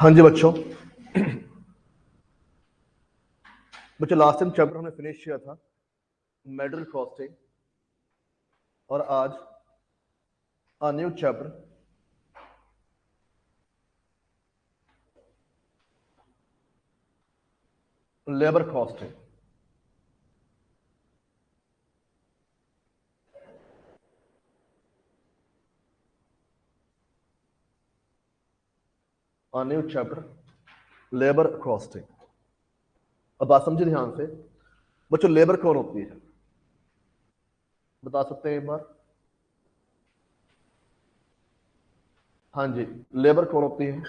हाँ जी बच्चों, last time chapter हमने फिनिश किया था मेटल कॉस्टिंग, और आज new chapter labour costing. New chapter labour costing. अब बात समझिए ध्यान से बच्चों, लेबर कौन होती है बता सकते हैं एक बार? हाँ जी, लेबर कौन होती है?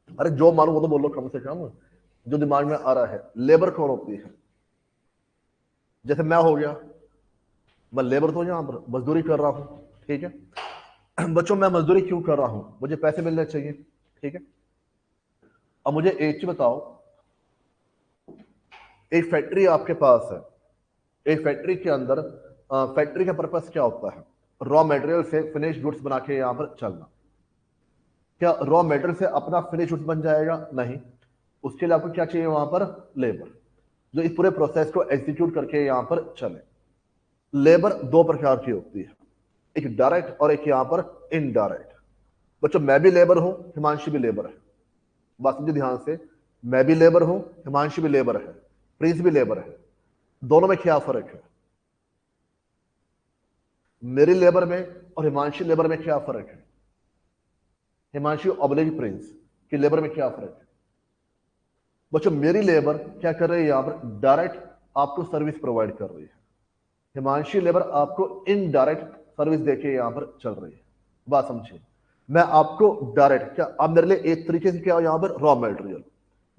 अरे जो मालूम वो तो बोलो कम से कम, जो दिमाग में आ रहा है। लेबर कौन होती है? जैसे मैं हो गया, मैं लेबर तो यहाँ पर मजदूरी कर रहा हूँ, ठीक है। बच्चों मैं मजदूरी क्यों कर रहा हूँ? मुझे पैसे मिलने चाहिए, ठीक है। अब मुझे एक चीज बताओ, एक फैक्ट्री आपके पास है, एक फैक्ट्री के अंदर फैक्ट्री का पर्पस क्या होता है? रॉ मटेरियल से फिनिश गुड्स बना के यहाँ पर चलना। क्या रॉ मटेरियल से अपना फिनिश गुड्स बन जाएगा? नहीं। उसके लिए आपको क्या चाहिए वहां पर? लेबर, जो इस पूरे प्रोसेस को एग्जीक्यूट करके यहाँ पर चले। लेबर दो प्रकार की होती है, एक डायरेक्ट और एक यहाँ पर इनडायरेक्ट। बच्चों मैं भी लेबर हूं, हिमांशु भी लेबर है। बात समझिए ध्यान से, मैं भी लेबर हूं, हिमांशु भी लेबर है, प्रिंस भी लेबर है। दोनों में क्या फर्क है? मेरी लेबर में और हिमांशु लेबर में क्या फर्क है? हिमांशु ऑब्लिक प्रिंस की लेबर में क्या फर्क है? बच्चों मेरी लेबर क्या कर रही है यहाँ पर? डायरेक्ट आपको सर्विस प्रोवाइड कर रही है। हिमांशु लेबर आपको इनडायरेक्ट सर्विस देके यहाँ पर चल रही है। बात समझिए, मैं आपको डायरेक्ट, क्या आप मेरे लिए एक तरीके से क्या यहाँ पर रॉ मटेरियल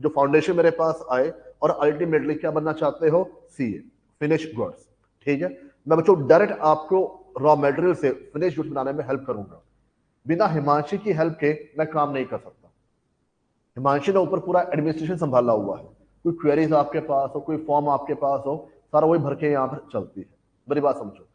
जो फाउंडेशन मेरे पास आए, और अल्टीमेटली क्या बनना चाहते हो? सीए, फिनिश गुड्स, ठीक है। मैं बच्चों डायरेक्ट आपको रॉ मटेरियल से फिनिश गुड्स बनाने में हेल्प करूंगा। बिना हिमांशु की हेल्प के मैं काम नहीं कर सकता। हिमांशु ने ऊपर पूरा एडमिनिस्ट्रेशन संभाला हुआ है, कोई क्वेरीज आपके पास हो, कोई फॉर्म आपके पास हो, सारा वही भर के यहाँ पर चलती है। मेरी बात समझो,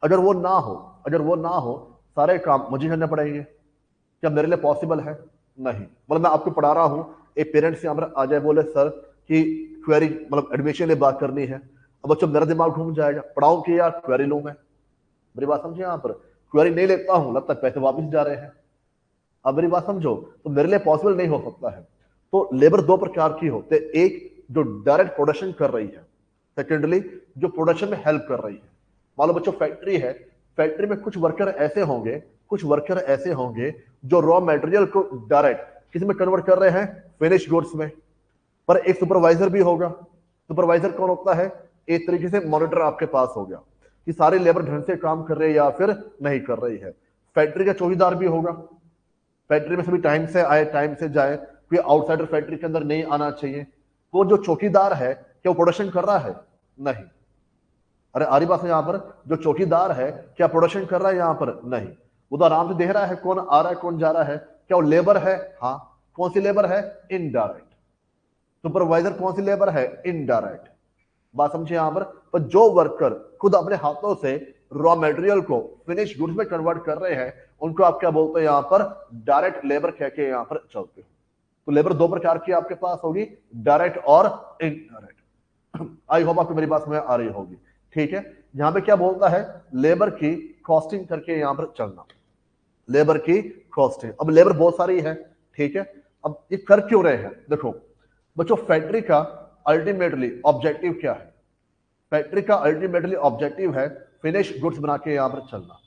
अगर वो ना हो, अगर वो ना हो, सारे काम मुझे करने पड़ेंगे। क्या मेरे लिए पॉसिबल है? नहीं। मतलब मैं आपको पढ़ा रहा हूँ, एक पेरेंट्स यहाँ पर आ जाए बोले सर कि क्वेरी मतलब एडमिशन की बात करनी है। अब बच्चों मेरा दिमाग घूम जाएगा, पढ़ाऊं कि यार क्वेरी लूं मैं? मेरी बात समझिए, यहाँ पर क्वेरी नहीं लेता हूं, लगता है पैसे वापस जा रहे हैं। अब मेरी बात समझो, तो मेरे लिए पॉसिबल नहीं हो सकता है। तो लेबर दो प्रकार की होते, एक जो डायरेक्ट प्रोडक्शन कर रही है, सेकेंडली जो प्रोडक्शन में हेल्प कर रही है। मान लो बच्चों फैक्ट्री है, फैक्ट्री में कुछ वर्कर ऐसे होंगे, कुछ वर्कर ऐसे होंगे जो रॉ मटेरियल को डायरेक्ट किस में कन्वर्ट कर रहे हैं? फिनिश गुड्स में। पर एक सुपरवाइजर भी होगा। सुपरवाइजर कौन होता है? एक तरीके से मॉनिटर आपके पास हो गया कि सारे लेबर ढंग से काम कर रहे हैं या फिर नहीं कर रही है। फैक्ट्री का चौकीदार भी होगा, फैक्ट्री में सभी टाइम से आए टाइम से जाए, कोई आउटसाइडर फैक्ट्री के अंदर नहीं आना चाहिए। वो जो चौकीदार है क्या वो प्रोडक्शन कर रहा है? नहीं। अरे आरी बात है, यहाँ पर जो चौकीदार है क्या प्रोडक्शन कर रहा है? यहाँ पर नहीं। वो तो आराम से देख रहा है कौन आ रहा है कौन जा रहा है। क्या वो लेबर है? हाँ। कौन सी लेबर है? इनडायरेक्ट। सुपरवाइजर कौन सी लेबर है? इनडायरेक्ट। बात समझे यहाँ पर जो वर्कर खुद अपने हाथों से रॉ मटेरियल को फिनिश गुड्स में कन्वर्ट कर रहे हैं, उनको आप क्या बोलते हैं? यहाँ पर डायरेक्ट लेबर कह के यहाँ पर चलते हो। तो लेबर दो प्रकार की आपके पास होगी, डायरेक्ट और इनडायरेक्ट। आई होप आपको मेरी बात समझ आ रही होगी, ठीक है। यहाँ पे क्या बोलता है? लेबर की कॉस्टिंग करके यहाँ पर चलना, लेबर की कॉस्टिंग। अब लेबर बहुत सारी है, ठीक है। अब ये कर क्यों रहे हैं? देखो बच्चों, फैक्ट्री का अल्टीमेटली ऑब्जेक्टिव क्या है? फैक्ट्री का अल्टीमेटली ऑब्जेक्टिव है फिनिश गुड्स बना के यहां पर चलना।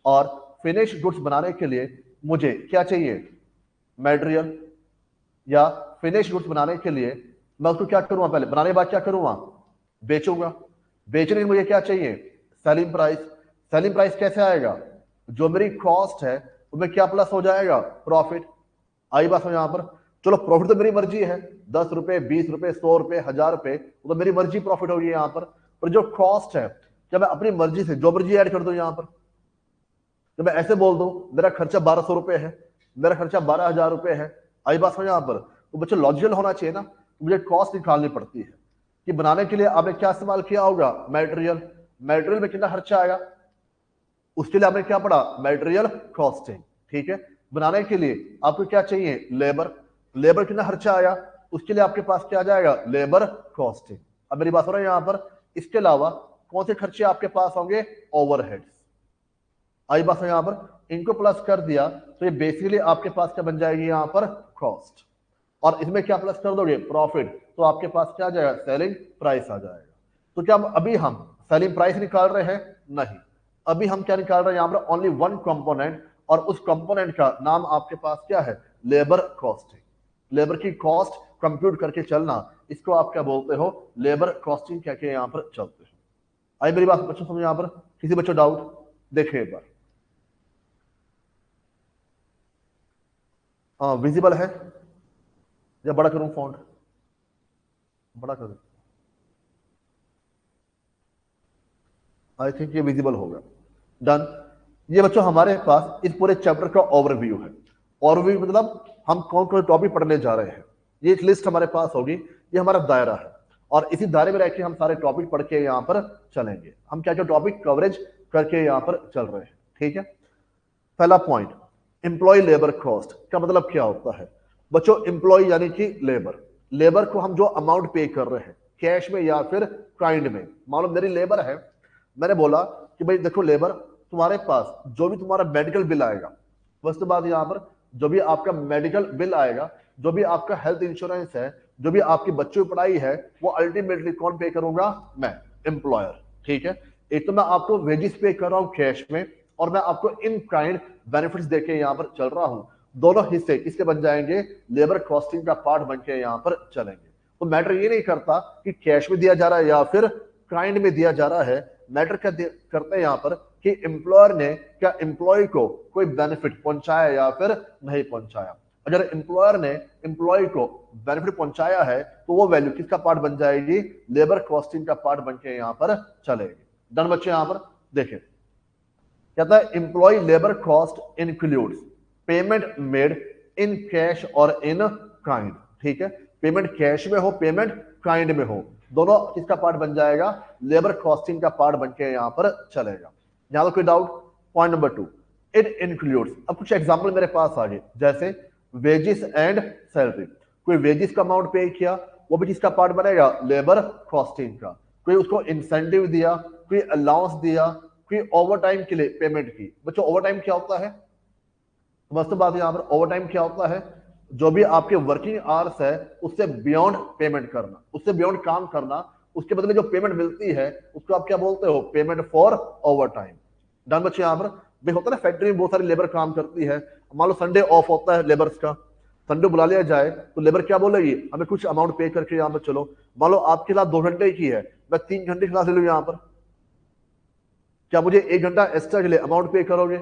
और फिनिश गुड्स बनाने के लिए मुझे क्या चाहिए? मटेरियल। या फिनिश गुड्स बनाने के लिए मैं उसको क्या करूंगा? पहले बनाने के बाद क्या करूंगा? बेचूंगा। बेचने के लिए मुझे क्या चाहिए? Selling price. सेलिंग प्राइस कैसे आएगा? जो मेरी कॉस्ट है उसमें क्या प्लस हो जाएगा? प्रॉफिट। आई बात समझ यहाँ पर? चलो प्रॉफिट तो मेरी मर्जी है, 10 रुपए 20 रुपए 100 रुपए 1000 रुपए, वो तो मेरी मर्जी प्रॉफिट होगी यहाँ पर जो कॉस्ट है क्या मैं अपनी मर्जी से जो मर्जी ऐड कर दूं यहाँ पर? तो मैं ऐसे बोल दूं मेरा खर्चा 1200 रुपए है, मेरा खर्चा 12,000 रुपए है। आई बात समझ यहाँ पर? तो बच्चों लॉजिकल होना चाहिए ना, तो मुझे कॉस्ट निकालनी पड़ती है कि बनाने के लिए आपने क्या इस्तेमाल किया होगा? मटेरियल। मटेरियल में कितना खर्चा आएगा? उसके लिए आपने क्या पढ़ा? मटेरियल कॉस्टिंग, ठीक है। बनाने के लिए आपको क्या चाहिए, लेबर। लेबर कितना खर्चा आया, उसके लिए आपके पास क्या आ जाएगा, लेबर कॉस्टिंग। अब मेरी बात हो रहा है यहां पर, इसके अलावा कौन से खर्चे आपके पास होंगे, ओवरहेड्स। आई बात है यहां पर, इनको प्लस कर दिया तो ये बेसिकली आपके पास क्या बन जाएगी यहां पर, कॉस्ट। और इसमें क्या प्लस कर दोगे, प्रॉफिट, तो आपके पास क्या आ जाएगा, सेलिंग प्राइस आ जाएगा। तो क्या अभी हम सेलिंग प्राइस निकाल रहे हैं, नहीं, अभी हम क्या निकाल रहे हैं यहां पर, ओनली वन कंपोनेंट, और उस कंपोनेंट का नाम आपके पास क्या है, लेबर कॉस्टिंग। लेबर की कॉस्ट कंप्यूट करके चलना, इसको आप क्या बोलते हो, लेबर कॉस्टिंग कह के यहां पर चलते हो। आई मेरी बात बच्चों समझ यहां पर, किसी बच्चों डाउट, देखिए एक बार। हाँ विजिबल है, या बड़ा करूं फॉन्ट, बड़ा करूं, आई थिंक ये विजिबल होगा, डन। ये बच्चों हमारे पास इस पूरे चैप्टर का ओवरव्यू है। ओवरव्यू मतलब हम कौन कौन टॉपिक पढ़ने जा रहे हैं, ये एक लिस्ट हमारे पास होगी, ये हमारा दायरा है, और इसी दायरे में रह के हम सारे टॉपिक पढ़ के यहाँ पर चलेंगे। हम क्या क्या टॉपिक कवरेज करके यहाँ पर चल रहे हैं, ठीक है। पहला पॉइंट, एम्प्लॉय लेबर कॉस्ट का मतलब क्या होता है बच्चों, एम्प्लॉय यानी कि लेबर। लेबर को हम जो अमाउंट पे कर रहे हैं, कैश में या फिर काइंड में। मान लो मेरी लेबर है, मैंने बोला कि भाई देखो लेबर, तुम्हारे पास जो भी तुम्हारा मेडिकल बिल आएगा, फर्स्ट बात यहां पर, जो भी आपका मेडिकल बिल आएगा, जो भी आपका हेल्थ इंश्योरेंस है, जो भी आपकी बच्चों की पढ़ाई है, वो अल्टीमेटली कौन पे करूंगा, मैं, एम्प्लॉयर, ठीक है। एक तो मैं आपको वेजिस पे कर रहा हूं कैश में, और मैं आपको इन काइंड बेनिफिट्स देके यहां पर चल रहा हूं। दोनों हिस्से किसके बन जाएंगे, लेबर कॉस्टिंग का पार्ट बन के यहां पर चलेंगे। तो मैटर ये नहीं करता कि कैश में दिया जा रहा है या फिर काइंड में दिया जा रहा है, मैटर क्या करता है यहां पर कि एम्प्लॉयर ने क्या एम्प्लॉय को कोई बेनिफिट पहुंचाया या फिर नहीं पहुंचाया। अगर एम्प्लॉयर ने एम्प्लॉय को बेनिफिट पहुंचाया है तो वो वैल्यू किसका पार्ट बन जाएगी, लेबर कॉस्टिंग का पार्ट बन के यहां पर चलेगी। डन बच्चे, यहां पर देखें कहता है employ labour cost includes payment made in cash और इन काइंड, ठीक है। पेमेंट कैश में हो, पेमेंट काइंड में हो, दोनों किसका पार्ट बन जाएगा, लेबर कॉस्टिंग का पार्ट बन के यहां पर चलेगा। यहां पर कोई doubt, point number 2, it includes. अब कुछ एग्जांपल मेरे पास आ गए, जैसे वेजिस एंड सैलरी। कोई वेजिस का अमाउंट पे किया, वो भी किसका पार्ट बनेगा, लेबर कॉस्टिंग का। कोई उसको इंसेंटिव दिया, कोई अलाउंस दिया, कोई ओवर टाइम के लिए पेमेंट की। बच्चों ओवर टाइम क्या होता है, मस्त बात है यहां पर, ओवर टाइम क्या होता है, जो भी आपके वर्किंग आवर्स है उससे बियॉन्ड पेमेंट करना, उससे बियॉन्ड काम करना, उसके बदले जो पेमेंट मिलती है उसको आप क्या बोलते हो, payment for over time. Done बच्चे, यहां पर भी होता है ना, फैक्ट्री में बहुत सारी लेबर काम करती है, मान लो संडे ऑफ होता है लेबर्स का, संडे बुला लिया जाए तो लेबर क्या बोलेगी, हमें कुछ अमाउंट पे करके यहाँ पर चलो। मान लो आपकी क्लास 2 घंटे की है, मैं 3 घंटे क्लास ले लूँ यहाँ पर, क्या मुझे 1 घंटा एक्स्ट्रा के लिए अमाउंट पे करोगे,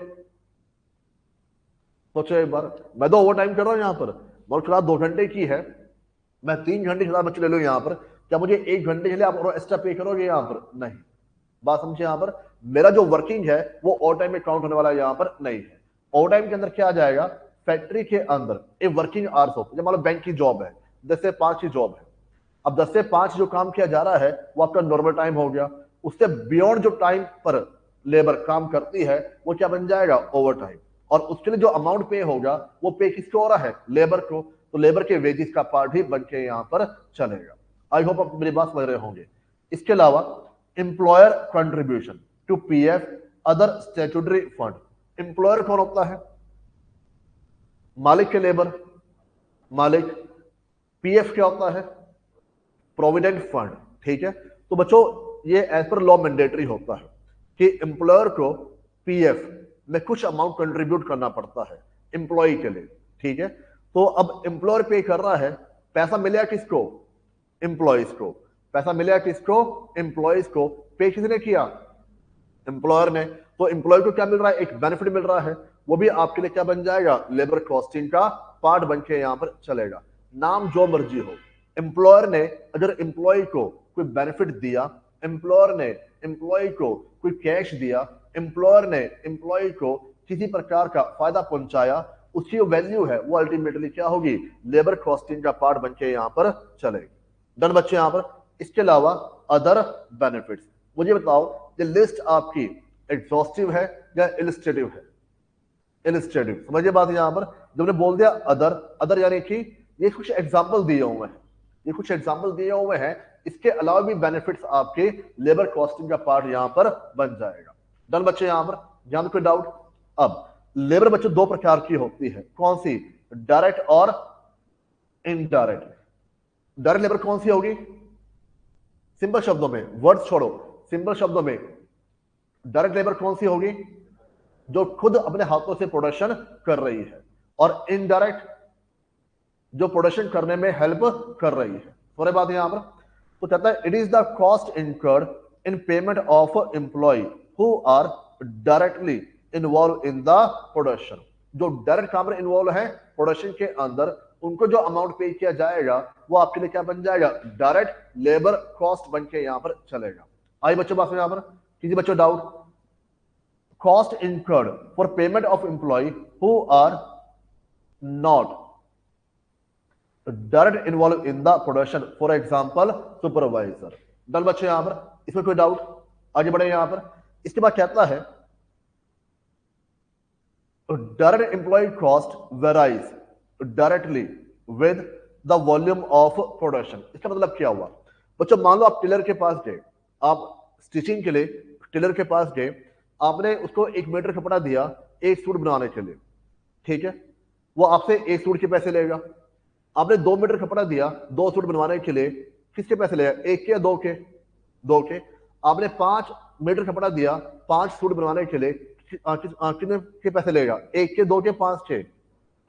सोचो एक बार। मैं तो ओवर टाइम कर रहा हूँ यहाँ पर, और क्लास 2 घंटे की है, मैं 3 घंटे क्लास बच्चे ले लूँ यहाँ पर, क्या मुझे 1 घंटे के लिए आप और एक्स्ट्रा पे करोगे यहाँ पर, नहीं। बात समझे यहाँ पर, मेरा जो वर्किंग है वो ओवर टाइम में काउंट होने वाला यहाँ पर नहीं है। ओवर टाइम के अंदर क्या आ जाएगा, फैक्ट्री के अंदर एक वर्किंग आवर्स हो, जब मान लो बैंक की जॉब है, 10 से 5 की जॉब है, अब 10 से 5 जो काम किया जा रहा है वो आपका नॉर्मल टाइम हो गया, उससे बियॉन्ड जो टाइम पर लेबर काम करती है वो क्या बन जाएगा, ओवर टाइम। और उसके लिए जो अमाउंट पे होगा वो पे किसको हो रहा है, लेबर को, तो लेबर के वेजेस का पार्ट ही बन के यहां पर चलेगा। आई होप आप मेरी बात समझ रहे होंगे। इसके अलावा employer contribution to PF other statutory fund. Employer कौन होता है, मालिक के लेबर, मालिक। पीएफ क्या होता है, प्रोविडेंट फंड, ठीक है। तो बच्चों ये एज पर लॉ मैंडेटरी होता है कि एम्प्लॉयर को पीएफ में कुछ अमाउंट कंट्रीब्यूट करना पड़ता है एम्प्लॉय के लिए, ठीक है। तो अब एम्प्लॉयर पे कर रहा है, पैसा मिलेगा किसको, एम्प्लॉयज को, पैसा मिलेगा किसको, एम्प्लॉयज को। पे किसने किया, एम्प्लॉयर ने। तो एम्प्लॉय को क्या मिल रहा है, एक बेनिफिट मिल रहा है, वो भी आपके लिए क्या बन जाएगा, लेबर कॉस्टिंग का पार्ट बन के यहां पर चलेगा। नाम जो मर्जी हो, एम्प्लॉयर ने अगर एम्प्लॉय को कोई बेनिफिट दिया, एम्प्लॉयर ने एम्प्लॉय को कोई कैश दिया, एम्प्लॉयर ने एम्प्लॉय को किसी प्रकार का फायदा पहुंचाया, उसकी जो वैल्यू है वो अल्टीमेटली क्या होगी, लेबर कॉस्टिंग का पार्ट बन के यहां पर चलेगी। डन बच्चे यहां पर। इसके अलावा अदर बेनिफिट्स, मुझे बताओ ये लिस्ट आपकी एग्जॉस्टिव है या इलिस्ट्रेटिव है, इलस्ट्रेटिव, समझिए बात यहां पर। जब मैंने बोल दिया अदर, अदर यानी कि ये कुछ एग्जाम्पल दिए हुए हैं, ये कुछ एग्जाम्पल दिए हुए हैं, इसके अलावा भी बेनिफिट्स आपके लेबर कॉस्टिंग का पार्ट यहां पर बन जाएगा। डन बच्चे, यहां पर ध्यान, कोई डाउट? अब लेबर बच्चों दो प्रकार की होती है, कौन सी? डायरेक्ट और इनडायरेक्ट। डायरेक्ट लेबर कौन सी होगी? सिंपल शब्दों में, वर्ड्स छोड़ो, सिंपल शब्दों में डायरेक्ट लेबर कौन सी होगी? जो खुद अपने हाथों से प्रोडक्शन कर रही है। और इनडायरेक्ट जो प्रोडक्शन करने में हेल्प कर रही है। थोड़ी बात यहां पर तो कहता है it is the cost incurred in payment of employ who are directly involve in the production. जो डायरेक्ट काम में इन्वॉल्व है प्रोडक्शन के अंदर, उनको जो अमाउंट पे किया जाएगा वो आपके लिए क्या बन जाएगा? डायरेक्ट लेबर कॉस्ट बन के यहां पर चलेगा। आई बच्चों बात में यहां पर किसी बच्चों doubt? cost incurred for payment of employee who are not direct involved in the production, for example supervisor। Done बच्चे यहां पर, इसमें कोई डाउट? आगे बढ़े यहां पर। इसके बाद कहता है direct employee cost varies directly with the volume of production। इसका मतलब क्या हुआ बच्चों? मान लो आप टेलर के पास गए, आप स्टिचिंग के लिए टेलर के पास गए, आपने उसको 1 मीटर कपड़ा दिया एक सूट बनाने के लिए, ठीक है? वो आपसे एक सूट के पैसे लेगा। आपने 2 मीटर कपड़ा दिया 2 सूट बनवाने के लिए, किसके पैसे लेगा? एक के या दो के? दो के। आपने 5 मीटर कपड़ा दिया 5 सूट बनवाने के लिए, कितने के पैसे लेगा? एक के, दो के, 5 के?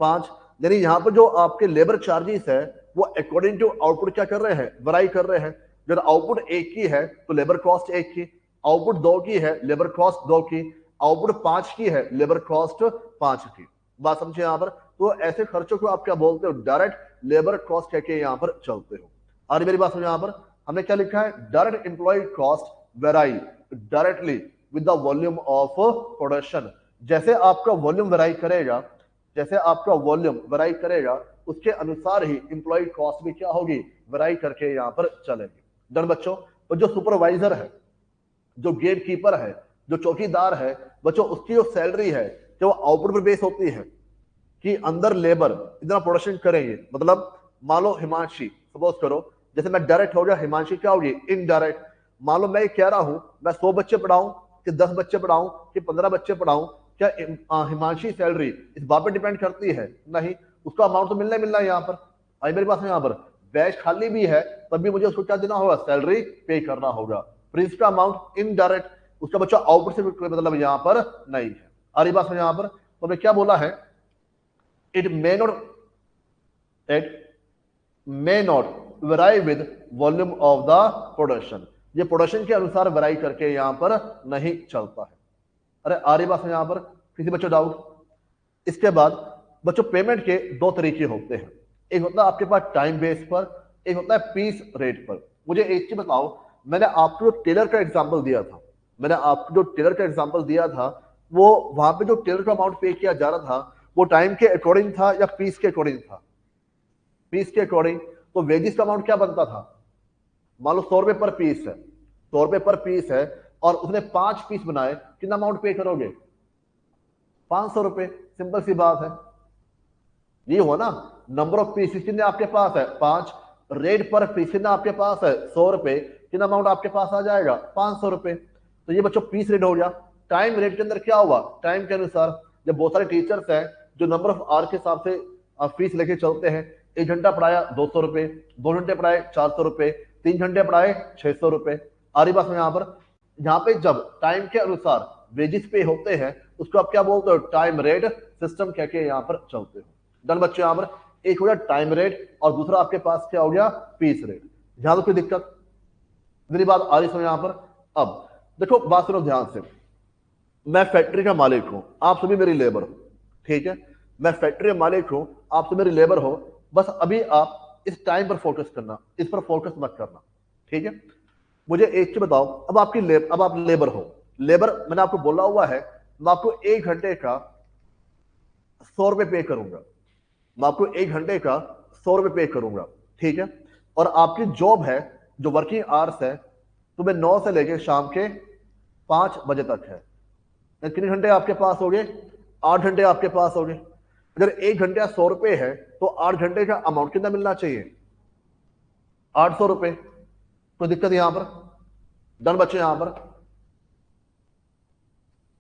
5। यानी यहां पर जो आपके लेबर चार्जेस है वो अकॉर्डिंग टू आउटपुट क्या कर रहे हैं? वराई कर रहे हैं। जब आउटपुट एक की है तो लेबर कॉस्ट एक की, आउटपुट 2 की है लेबर कॉस्ट 2 की, आउटपुट 5 की है लेबर कॉस्ट 5 की। बात समझे यहां पर? तो ऐसे खर्चों को आप क्या बोलते हो? डायरेक्ट लेबर कॉस्ट कह के यहां पर चलते हो। और मेरी बात समझे यहां पर हमने क्या लिखा है? Direct employ cost vary directly with the volume of production. जैसे आपका वॉल्यूम वेराई करेगा, जैसे आपका वॉल्यूम वेराई करेगा उसके अनुसार ही एम्प्लॉय कॉस्ट भी क्या होगी? वेराई करके यहां पर चलेगी। डन बच्चों? और जो सुपरवाइजर है, जो गेट कीपर है, जो चौकीदार है बच्चों, उसकी जो सैलरी है जो आउटपुट पर बेस होती है कि अंदर लेबर इतना प्रोडक्शन करेंगे। मतलब मान लो हिमांशी, सपोज करो, जैसे मैं डायरेक्ट हो गया, हिमांशी क्या होगी? इनडायरेक्ट। मान लो मैं कह रहा हूं मैं 100 बच्चे पढ़ाऊं कि 10 बच्चे पढ़ाऊं कि 15 बच्चे पढ़ाऊं, क्या हिमांशी सैलरी इस बात पर डिपेंड करती है? नहीं, उसका अमाउंट तो मिलना ही मिलना है। यहां पर आई मेरे पास, यहां पर बैच खाली भी है तब भी मुझे उसको क्या देना होगा? सैलरी पे करना होगा। प्रिंस का अमाउंट इनडायरेक्ट, उसका बच्चा आउटपुट से कोई मतलब यहां पर नहीं है। आ रही बात है यहां पर? तो मैं क्या बोला है? it may not vary with volume of the production। ये प्रोडक्शन के अनुसार वराई करके यहां पर नहीं चलता है। अरे आ रही बात है यहां पर किसी बच्चों डाउट? इसके बाद बच्चों पेमेंट के दो तरीके होते हैं, एक होता है आपके पास टाइम बेस पर, एक होता है पीस रेट पर। मुझे एक चीज बताओ, मैंने आपको जो टेलर का एग्जांपल दिया था, मैंने आपको जो टेलर का एग्जांपल दिया था, वो वहां पे जो टेलर का अमाउंट पे किया जा रहा था वो टाइम के अकॉर्डिंग था या पीस के अकॉर्डिंग था? पीस के अकॉर्डिंग। तो वेजिस का अमाउंट क्या बनता था? मान लो 100 रुपए पर पीस है, 100 रुपए पर पीस है और उसने 5 पीस बनाए, कितना अमाउंट पे करोगे? 500 रुपए। सिंपल सी बात है, ये हो ना? नंबर ऑफ पीसेस कितने आपके पास है? 5। रेट पर पीस कितना आपके पास है? 100 रुपए। कितना अमाउंट आपके पास आ जाएगा? 500 रुपए। तो ये बच्चों पीस रेट हो गया। टाइम रेट के अंदर क्या हुआ? टाइम के अनुसार जब बहुत सारे टीचर्स हैं जो नंबर ऑफ आवर के हिसाब से फीस लेके चलते हैं, 1 घंटा पढ़ाया 200 रुपए, 2 घंटे पढ़ाए 400 रुपए, 3 घंटे पढ़ाए 600 रुपए। आ रही बात में यहां पर? यहाँ पे जब टाइम के अनुसार वेजेस पे होते हैं उसको आप क्या बोलते हो? टाइम रेट सिस्टम कह के यहाँ पर चलते हो। डन बच्चे? यहाँ पर एक हो गया टाइम रेट और दूसरा आपके पास क्या हो गया? Piece rate. यहां तो कोई दिक्कत? मेरी बात आ रही समझ यहां पर? अब देखो बात सुनो ध्यान से, मैं फैक्ट्री का मालिक हूं, आप सभी मेरी लेबर हो, ठीक है? मैं फैक्ट्री का मालिक हूं, आप सभी मेरी लेबर हो। बस अभी आप इस टाइम पर फोकस करना, इस पर फोकस मत करना, ठीक है? मुझे एक चीज बताओ, अब आप लेबर हो। लेबर मैंने आपको बोला हुआ है मैं आपको 1 घंटे का 100 रुपए पे करूंगा, मैं आपको 1 घंटे का 100 रुपए पे करूंगा, ठीक है? और आपकी जॉब है, जो वर्किंग आवर्स है, सुबह 9 से लेकर शाम के 5 बजे तक है। कितने घंटे आपके पास हो गए? 8 घंटे आपके पास हो गए। अगर 1 घंटे का 100 रुपए है तो 8 घंटे का अमाउंट कितना मिलना चाहिए? 800 रुपए। कोई दिक्कत यहां पर? डन बच्चे? यहां पर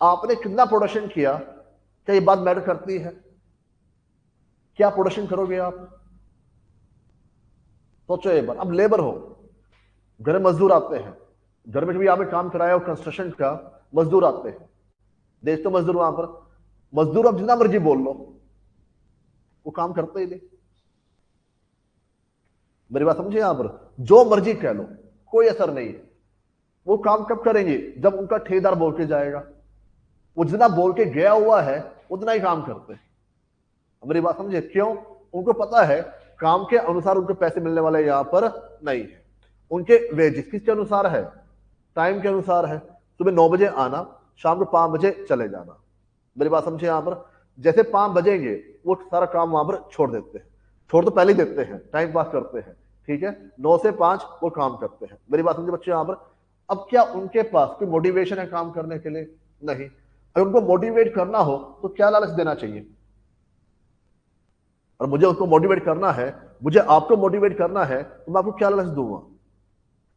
आपने कितना प्रोडक्शन किया, क्या ये बात मैटर करती है? क्या प्रोडक्शन करोगे आप? सोचो एक बार। अब लेबर हो, घर में मजदूर आते हैं, घर में कभी आपने काम कराया हो कंस्ट्रक्शन का, मजदूर आते हैं, देख तो मजदूर वहां पर, मजदूर आप जितना मर्जी बोल लो, वो काम करते ही नहीं। मेरी बात समझे? यहां पर जो मर्जी कह लो, कोई असर नहीं है। वो काम कब करेंगे? जब उनका ठेकेदार बोल के जाएगा। वो जितना बोल के गया हुआ है उतना ही काम करते हैं। मेरी बात समझे? क्यों? उनको पता है काम के अनुसार उनको पैसे मिलने वाले यहां पर नहीं है। उनके वेजेस किसके अनुसार है? टाइम के अनुसार है। सुबह 9 बजे आना, शाम को 5 बजे चले जाना। मेरी बात समझे? यहां पर जैसे 5 बजेंगे वो सारा काम वहां पर छोड़ देते हैं। छोड़ तो पहले ही देते हैं, टाइम पास करते हैं, ठीक है। 9 से 5 वो काम करते हैं। मेरी बात समझे बच्चे यहां पर? अब क्या उनके पास कोई मोटिवेशन है काम करने के लिए? नहीं। अगर उनको मोटिवेट करना हो तो क्या लालच देना चाहिए? और मुझे उसको मोटिवेट करना है, मुझे आपको मोटिवेट करना है, तो मैं आपको क्या लालच दूंगा?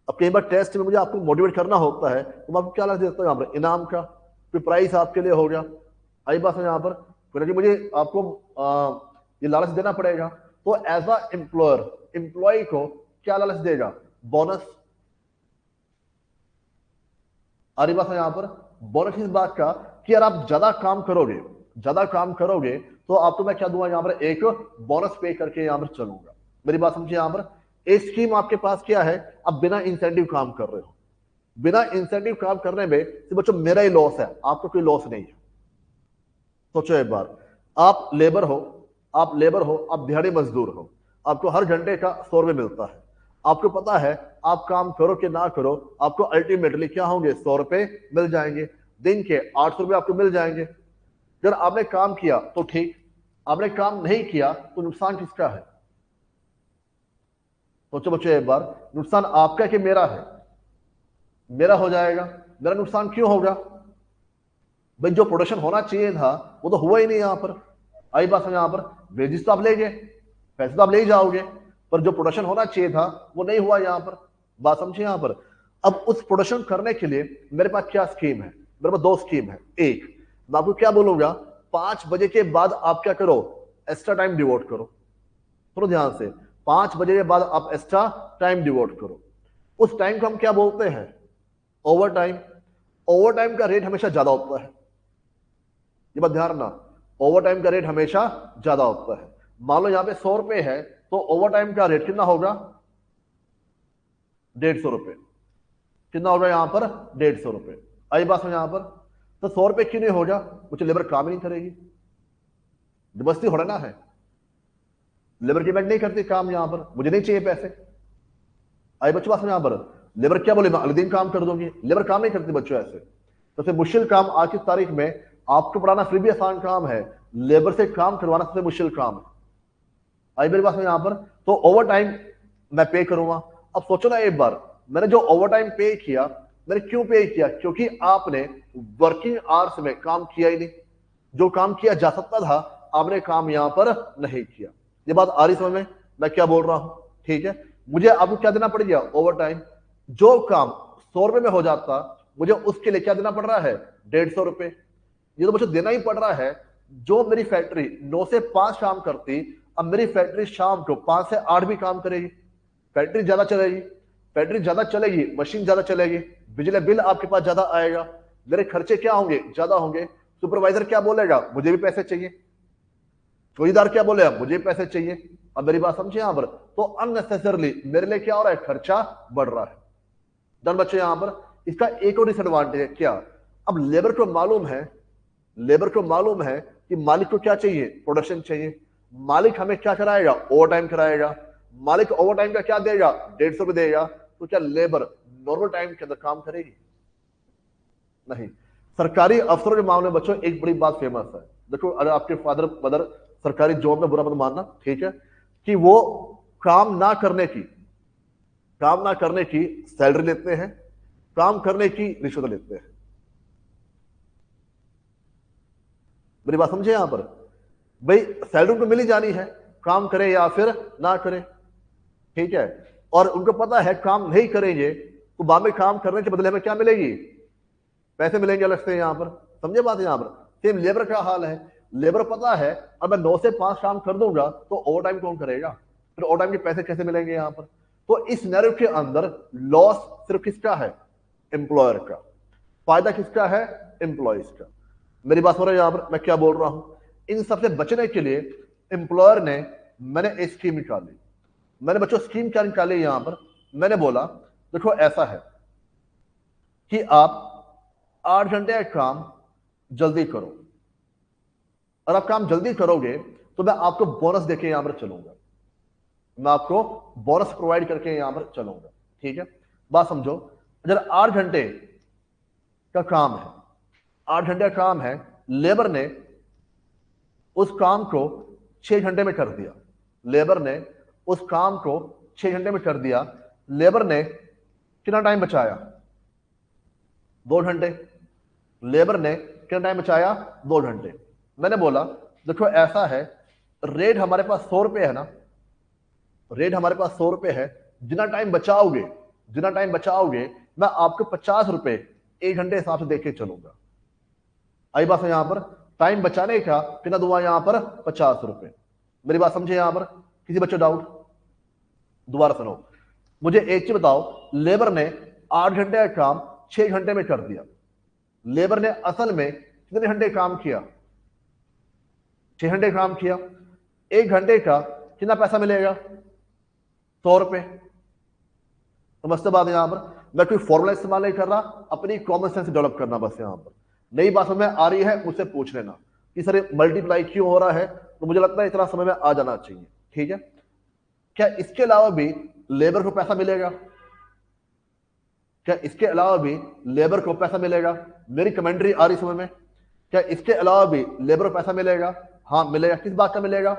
अब कई बार टेस्ट में मुझे आपको मोटिवेट करना होता है तो मैं आपको क्या लालच देता हूँ? यहाँ पर इनाम का कोई प्राइस आपके लिए हो गया। आई बात है यहाँ पर? फिर मुझे आपको ये लालच देना पड़ेगा। तो एज अ एम्प्लॉयर एम्प्लॉय को क्या लालच देगा? बोनस। आ रही बात है यहाँ पर? बोनस इस बात का कि यार आप ज्यादा काम करोगे, ज्यादा काम करोगे तो आपको मैं क्या दूंगा? यहाँ पर एक बोनस पे करके यहाँ पर चलूंगा। मेरी बात समझिए? यहाँ पर एक स्कीम आपके पास क्या है? आप बिना इंसेंटिव काम कर रहे हो। बिना इंसेंटिव काम करने में सिर्फ बच्चों मेरा ही लॉस है, आपको कोई लॉस नहीं है। सोचो एक बार। आप लेबर हो, आप लेबर हो, आप दिहाड़ी मजदूर हो, आपको हर घंटे का 100 रुपये मिलता है। आपको पता है आप काम करो कि ना करो, आपको अल्टीमेटली क्या होंगे? 100 रुपए मिल जाएंगे। दिन के 800 रुपये आपको मिल जाएंगे। अगर आपने काम किया तो ठीक, आपने काम नहीं किया तो नुकसान किसका है? सोचो बच्चों एक बार, नुकसान आपका कि मेरा है? मेरा हो जाएगा। मेरा नुकसान क्यों होगा? भाई जो प्रोडक्शन होना चाहिए था वो तो हुआ ही नहीं यहां पर। आई बात समझ? यहां पर वेजिस तो आप ले गए, पैसे तो आप ले ही जाओगे, पर जो प्रोडक्शन होना चाहिए था वो नहीं हुआ यहां पर। बात समझिए यहां पर? अब उस प्रोडक्शन करने के लिए मेरे पास क्या स्कीम है? मेरे पास दो स्कीम है। एक, मैं आपको क्या बोलूंगा? 5 बजे के बाद आप क्या करो? एक्स्ट्रा टाइम डिवोट करो। सुनो ध्यान से, 5 बजे के बाद आप एक्स्ट्रा टाइम डिवोट करो। उस टाइम को हम क्या बोलते हैं? Over time. ओवर टाइम का रेट हमेशा ज्यादा होता है, ये बात ध्यान रखना। ओवर टाइम का रेट हमेशा ज्यादा होता है। मान लो यहाँ पे 100 रुपए है तो ओवर टाइम का रेट कितना होगा? 150 रुपए। कितना होगा यहाँ पर? 150 रुपए। आई बात समझ यहाँ पर? तो 100 रुपए क्यों नहीं होगा? मुझे लेबर काम ही नहीं करेगी, जबरदस्ती हो ना है। लेबर की बैठ नहीं करती काम यहाँ पर, मुझे नहीं चाहिए पैसे। आई बच्चों बात समझ यहाँ पर? लेबर क्या बोले? मैं अगले दिन काम कर दूंगी। लेबर काम नहीं करती बच्चों ऐसे। सबसे मुश्किल काम आज की तारीख में, आपको पढ़ाना फिर भी आसान काम है, लेबर से काम करवाना सबसे मुश्किल काम है। आई मेरी बात में यहां पर? तो ओवर टाइम मैं पे करूंगा। अब सोचो ना एक बार, मैंने जो ओवर टाइम पे किया, मैंने क्यों पे किया? क्योंकि आपने वर्किंग आवर्स में काम किया ही नहीं। जो काम किया जा सकता था आपने काम यहां पर नहीं किया। ये बात आ रही समझ में मैं क्या बोल रहा हूं? ठीक है। मुझे आपको क्या देना पड़ गया? Over time. जो काम 100 रुपए में हो जाता, मुझे उसके लिए क्या देना पड़ रहा है? 150 रुपए। ये तो मुझे देना ही पड़ रहा है। जो मेरी फैक्ट्री 9 से 5 काम करती, अब मेरी फैक्ट्री शाम को 5 से 8 भी काम करेगी। फैक्ट्री ज्यादा चलेगी, फैक्ट्री ज्यादा चलेगी, मशीन ज्यादा चलेगी, बिजली बिल आपके पास ज्यादा आएगा, मेरे खर्चे क्या होंगे? ज्यादा होंगे। सुपरवाइजर क्या बोलेगा? मुझे भी पैसे चाहिए। चौकीदार क्या बोलेगा? मुझे भी पैसे चाहिए। अब मेरी बात समझे यहां पर? तो अननेसेसरली मेरे लिए क्या हो रहा है? खर्चा बढ़ रहा है। डन बच्चे? यहां पर इसका एक और डिसएडवांटेज है क्या? अब लेबर को मालूम है, लेबर को मालूम है कि मालिक को क्या चाहिए? प्रोडक्शन चाहिए। मालिक हमें क्या कराएगा? ओवर टाइम कराएगा। मालिक ओवर टाइम का क्या देगा? 150 रुपए देगा। तो क्या लेबर नॉर्मल टाइम के अंदर काम करेगी? नहीं। सरकारी अफसरों के मामले में बच्चों एक बड़ी बात फेमस है। देखो, अगर आपके फादर मदर सरकारी जॉब में, बुरा मत मानना, ठीक है, कि वो काम ना करने की, काम ना करने की सैलरी लेते हैं, काम करने की रिश्वत लेते हैं। मेरी बात समझे यहां पर? भाई सैलरी तो मिल ही जानी है, काम करे या फिर ना करे, ठीक है। और उनको पता है काम नहीं करेंगे तो बाद में काम करने के बदले हमें क्या मिलेगी? पैसे मिलेंगे अलग से यहां पर। समझे बात? यहां पर सेम लेबर का हाल है। लेबर पता है अब मैं 9 से 5 काम कर दूंगा तो ओवर टाइम कौन करेगा, फिर ओवर टाइम के पैसे कैसे मिलेंगे यहां पर? तो इस नैरेटिव के अंदर लॉस सिर्फ किसका है? एम्प्लॉयर का। फायदा किसका है? एम्प्लॉयज का। मेरी बात हो रही है यहां पर? मैं क्या बोल रहा हूं, इन सबसे बचने के लिए एम्प्लॉयर ने मैंने एक स्कीम निकाली। मैंने बच्चों स्कीम क्या निकाली यहां पर? मैंने बोला देखो ऐसा है कि आप 8 घंटे का काम जल्दी करो, और आप काम जल्दी करोगे तो मैं आपको बोनस देके यहां पर चलूंगा, मैं आपको बोनस प्रोवाइड करके यहां पर चलूंगा, ठीक है। बात समझो, अगर 8 घंटे का काम है, 8 घंटे का काम है, लेबर ने उस काम को 6 घंटे में कर दिया, लेबर ने उस काम को 6 घंटे में कर दिया, लेबर ने कितना टाइम बचाया? 2 घंटे। लेबर ने कितना टाइम बचाया? 2 घंटे। मैंने बोला देखो ऐसा है, रेट हमारे पास 100 रुपए है ना, रेट हमारे पास 100 रुपए है, जितना टाइम बचाओगे, जितना टाइम बचाओगे मैं आपको 50 रुपए 1 घंटे हिसाब से देके चलूंगा। आई बात है यहां पर? टाइम बचाने का कितना दूंगा यहां पर? 50 रुपए। मेरी बात समझे यहां पर? किसी बच्चों डाउट? दोबारा सुनो, मुझे एक चीज बताओ, लेबर ने 8 घंटे का काम 6 घंटे में कर दिया, लेबर ने असल में कितने घंटे काम किया? 6 घंटे काम किया। 1 घंटे का कितना पैसा मिलेगा? 100 रुपए। समझते बात यहां पर? मैं कोई फॉर्मूला इस्तेमाल नहीं कर रहा, अपनी कॉमन सेंस डेवलप करना बस यहां पर। नई बात समझ में आ रही है मुझसे पूछ लेना कि सर मल्टीप्लाई क्यों हो रहा है, तो मुझे लगता है इतना समय में आ जाना चाहिए, ठीक है। क्या इसके अलावा भी लेबर को पैसा मिलेगा? क्या इसके अलावा भी लेबर को पैसा मिलेगा? मेरी कमेंट्री आ रही समझ में? क्या इसके अलावा भी लेबर को पैसा मिलेगा? हाँ मिलेगा। किस बात का मिलेगा?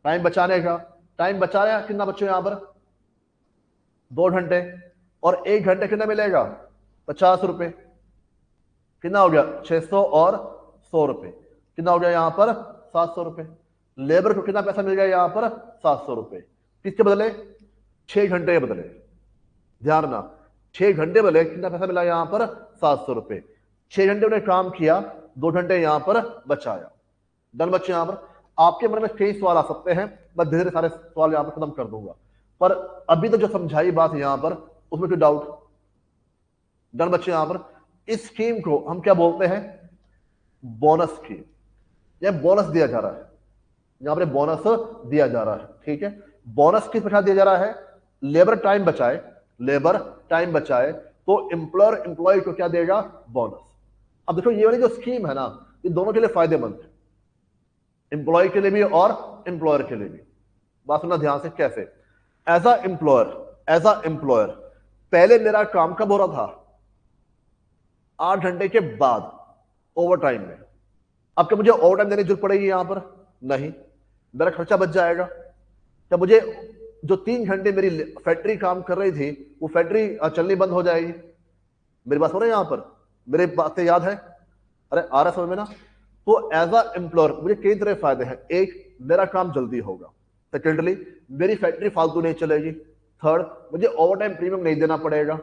टाइम बचाने का। टाइम बचाया कितना बच्चों यहां पर? 2 घंटे। और 1 घंटे कितना मिलेगा? 50 रुपए। कितना हो गया? 600 और 100 रुपए, कितना हो गया यहां पर? 700 रुपए। लेबर को कितना पैसा मिल गया यहां पर? 700 रुपए। किसके बदले? 6 घंटे के बदले। ध्यान रखना, 6 घंटे बदले कितना पैसा मिला यहां पर? 700 रुपए। 6 घंटे उन्हें काम किया, 2 घंटे यहां पर बचाया। डन बच्चे? यहां पर आपके मन में कई सवाल आ सकते हैं, मैं धीरे धीरे सारे सवाल यहां पर खत्म कर दूंगा, पर अभी तो जो समझाई बात यहां पर उसमें कोई डाउट? डन बच्चे? यहां पर इस स्कीम को हम क्या बोलते हैं? Bonus scheme. यह बोनस दिया जा रहा है, यहां पर बोनस दिया जा रहा है, ठीक है। बोनस किस प्रकार दिया जा रहा है? लेबर टाइम बचाए, लेबर टाइम बचाए तो एम्प्लॉयर एम्प्लॉय को क्या देगा? बोनस। अब देखो ये वाली जो स्कीम है ना, ये दोनों के लिए फायदेमंद है, एम्प्लॉय के लिए भी और एम्प्लॉयर के लिए भी। बात सुनना ध्यान से। कैसे? एज अ एम्प्लॉयर पहले मेरा काम कब हो रहा था? 8 घंटे के बाद ओवर टाइम में। अब क्या मुझे ओवर टाइम देने की जरूरत पड़ेगी यहां पर? नहीं। मेरा खर्चा बच जाएगा। क्या मुझे जो 3 घंटे मेरी फैक्ट्री काम कर रही थी वो फैक्ट्री चलनी बंद हो जाएगी? मेरी बात हो रही है यहां पर? मेरे बातें याद है? अरे आ रहा समझ में ना? तो एज अ एम्प्लॉयर मुझे कई तरह के फायदे हैं। एक, मेरा काम जल्दी होगा। सेकेंडली, मेरी फैक्ट्री फालतू नहीं चलेगी। थर्ड, मुझे ओवर टाइम प्रीमियम नहीं देना पड़ेगा।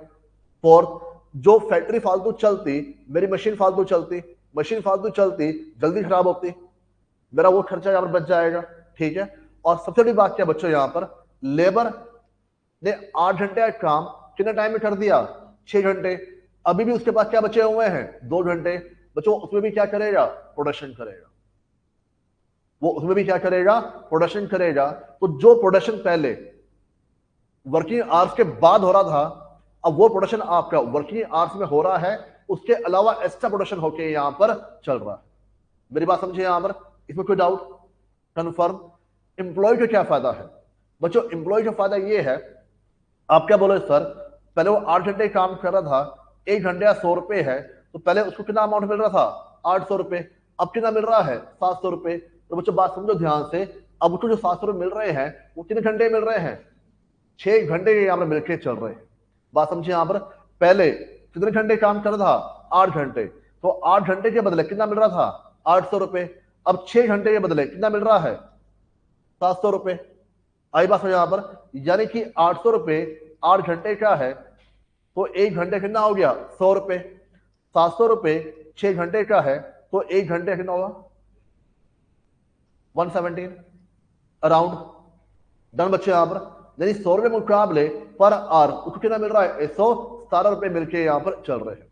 फोर्थ, जो फैक्ट्री फालतू चलती, मेरी मशीन फालतू चलती, मशीन फालतू चलती जल्दी खराब होती, मेरा वो खर्चा यहां पर बच जाएगा, ठीक है। और सबसे बड़ी बात क्या बच्चों यहां पर? लेबर ने 8 घंटे का काम कितने टाइम में कर दिया? 6 घंटे। अभी भी उसके पास क्या बचे हुए हैं? 2 घंटे। बच्चों उसमें भी क्या करेगा? प्रोडक्शन करेगा। वो उसमें भी क्या करेगा? प्रोडक्शन करेगा। तो जो प्रोडक्शन पहले वर्किंग आवर्स के बाद हो रहा था, अब वो प्रोडक्शन आपका वर्किंग आवर्स में हो रहा है, उसके अलावा एक्स्ट्रा प्रोडक्शन होके यहां पर चल रहा है। मेरी बात समझिए यहां पर? इसमें कोई डाउट? कंफर्म? एम्प्लॉय का क्या फायदा है बच्चों? एम्प्लॉय का फायदा ये है, आप क्या बोले सर पहले वो 8 घंटे काम कर रहा था, 1 घंटे का 100 रुपए है, तो पहले उसको कितना अमाउंट मिल रहा था? 800 रुपए। अब कितना मिल रहा है? 700 रुपए। तो बच्चों बात समझो ध्यान से, अब उसको जो 700 रुपए मिल रहे हैं वो कितने घंटे मिल रहे हैं? 6 घंटे के यहाँ पर मिलकर चल रहे हैं। बात समझिए यहाँ पर? पहले कितने घंटे काम कर रहा था? 8 घंटे। तो 8 घंटे के बदले कितना मिल रहा था? 800 रुपए। अब 6 घंटे के बदले कितना मिल रहा है? 700 रुपए। आई बात समझ यहां पर? यानी कि 800 रुपए 8 घंटे का है, तो 1 घंटे कितना हो गया? 100 रुपए। 700 रुपए 6 घंटे का है, तो 1 घंटे कितना होगा? 117 अराउंड। डन बच्चे यहां पर? यानी 100 रुपए मुकाबले पर आर उसको कितना मिल रहा है? 117 रुपए मिलके यहां पर चल रहे हैं।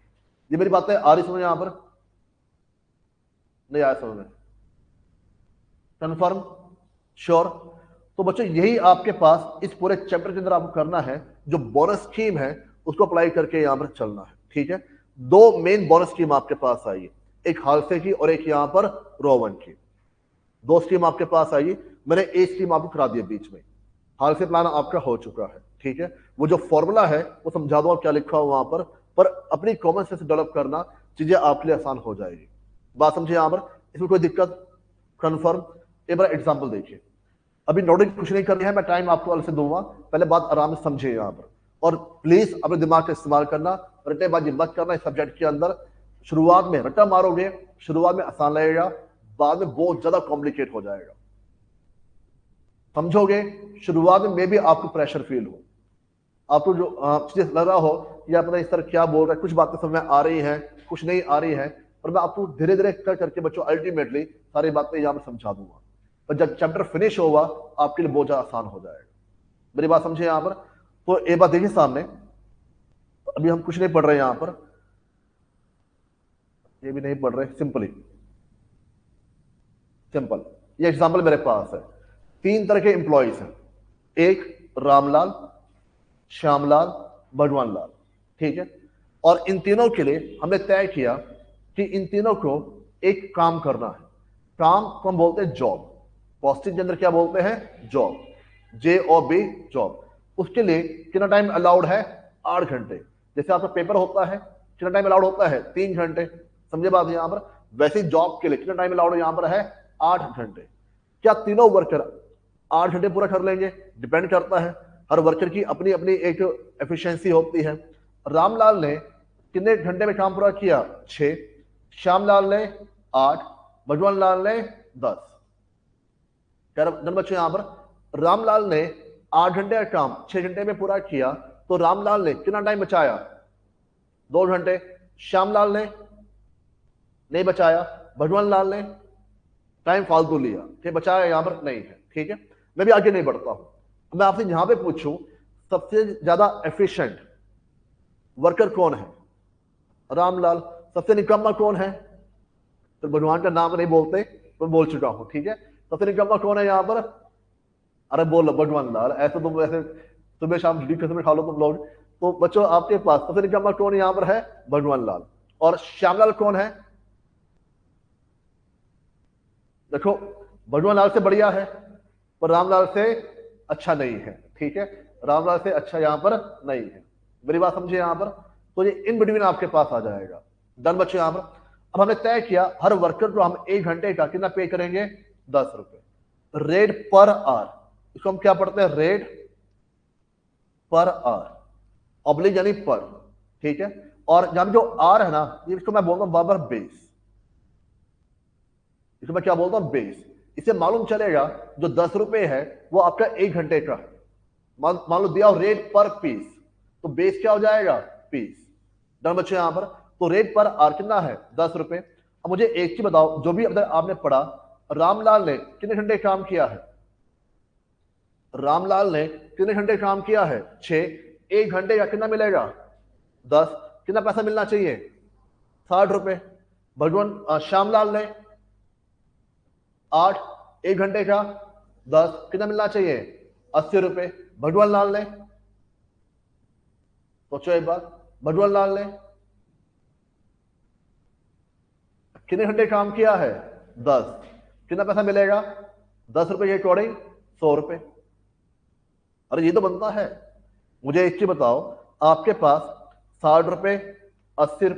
ये मेरी बातें आ रही समझ यहां पर? नहीं आया समझ में? कन्फर्म? श्योर? तो बच्चों यही आपके पास इस पूरे चैप्टर के अंदर आपको करना है। जो बोनस स्कीम है उसको अप्लाई करके यहां पर चलना है। ठीक है? दो मेन बोनस स्कीम आपके पास आई है, एक हालसे की और एक यहां पर रोवन की। दो स्कीम आपके पास आई। मैंने एक स्कीम आपको करा दी बीच में। हालसे प्लान आपका हो चुका है। ठीक है? वो जो फॉर्मूला है वो समझा दो आप क्या लिखा हो वहां पर अपनी कॉमन सेंस डेवलप करना, चीजें आपके लिए आसान हो जाएगी। बात समझे यहां पर? इसमें कोई दिक्कत? कन्फर्म? एक बार एग्जाम्पल देखिए। अभी नोटिंग कुछ नहीं करनी है, मैं टाइम आपको अलग से दूंगा, पहले बात आराम से समझिए यहां पर। और प्लीज अपने दिमाग का इस्तेमाल करना, रट्टेबाजी मत करना इस सब्जेक्ट के अंदर। शुरुआत में रट्टा मारोगे, शुरुआत में आसान लगेगा, बाद में बहुत ज्यादा कॉम्प्लिकेट हो जाएगा। समझोगे? शुरुआत में मे भी आपको प्रेशर फील हो, आपको जो चीजें लग रहा हो या पता इस तरह क्या बोल रहा है, कुछ बातें समझ में आ रही हैं, कुछ नहीं आ रही है, और मैं आपको धीरे धीरे कर करके बच्चों अल्टीमेटली सारी बातें यहां पर समझा दूंगा। पर जब चैप्टर फिनिश होगा आपके लिए बहुत ज्यादा आसान हो जाएगा। मेरी बात समझे यहां पर? तो एक बात देखिए सामने, अभी हम कुछ नहीं पढ़ रहे यहां पर, ये भी नहीं पढ़ रहे, सिंपल ये एग्जाम्पल मेरे पास है। 3 तरह के एम्प्लॉयज हैं, एक रामलाल, श्यामलाल, भगवान लाल। ठीक है? और इन तीनों के लिए हमने तय किया कि इन तीनों को एक काम करना है। काम को हम बोलते हैं जॉब। पॉजिटिव के अंदर क्या बोलते हैं? जॉब। JOB, job. उसके लिए कितना टाइम अलाउड है? 8 घंटे। जैसे आपका पेपर होता है, कितना टाइम अलाउड होता है? 3 घंटे। समझे बात यहां पर? वैसे जॉब के लिए कितना टाइम अलाउड यहां पर है? 8 घंटे। क्या तीनों वर्कर 8 घंटे पूरा कर लेंगे? डिपेंड करता है, हर वर्कर की अपनी अपनी एक एफिशिएंसी होती है। रामलाल ने कितने घंटे में काम पूरा किया? 6। श्यामलाल ने 8, भगवान लाल ने 10। बच्चों यहां पर रामलाल ने 8 घंटे का काम 6 घंटे में पूरा किया, तो रामलाल ने कितना टाइम बचाया? 2 घंटे। श्यामलाल ने नहीं बचाया, भगवान लाल ने टाइम फालतू लिया, ठीक बचाया यहां पर नहीं है। ठीक है? मैं भी आगे नहीं बढ़ता हूं। मैं आपसे यहां पे पूछूं सबसे ज्यादा एफिशिएंट वर्कर कौन है? रामलाल। सबसे निकम्मा कौन है? तो भगवान का नाम नहीं बोलते, मैं बोल चुका हूं। ठीक है? सबसे निकम्मा कौन है यहां पर? अरे बोलो भगवान लाल। ऐसे तुम ऐसे सुबह शाम झूठी कसमें खा लो तुम लोग। तो बच्चों आपके पास सबसे निकम्मा कौन यहां पर है? भगवान लाल। और श्यामलाल कौन है? देखो, भगवान लाल से बढ़िया है पर रामलाल से अच्छा नहीं है। ठीक है? रामलाल से अच्छा यहां पर नहीं है। मेरी बात समझे यहां पर? तो ये इन बिटवीन आपके पास आ जाएगा। डन बच्चों यहां पर? अब हमने तय किया हर वर्कर को हम 1 घंटे का कितना पे करेंगे? 10 रुपए। रेट पर आवर, इसको हम क्या पढ़ते हैं? रेट पर आवर, ऑब्लिक यानी पर। ठीक है? और जहां जो आर है ना, इसको मैं बोलता हूं बाबर बेस। इसको मैं क्या बोलता हूं? बेस। इसे मालूम चलेगा जो 10 रुपए है वो आपका 1 घंटे का है। मान लो दिया रेट पर पीस, तो बेस क्या हो जाएगा? पीस। डन बच्चे यहां पर? तो रेट पर आर कितना है? 10 रुपए। अब मुझे एक चीज बताओ, जो भी अगर आपने पढ़ा, रामलाल ने कितने घंटे काम किया है? रामलाल ने कितने घंटे काम किया है? 6। 1 घंटे का कितना मिलेगा? 10। कितना पैसा मिलना चाहिए? 60 रुपए। भगवान श्यामलाल ने 8, 1 घंटे का 10, कितना मिलना चाहिए? 80 रुपए। भगवान लाल ने, सोचो एक बार, भगवान लाल ने कितने घंटे काम किया है? 10। कितना पैसा मिलेगा? 10 रुपए के अकॉर्डिंग 100 रुपए। अरे ये तो बनता है। मुझे एक चीज बताओ, आपके पास 60 रुपए, 80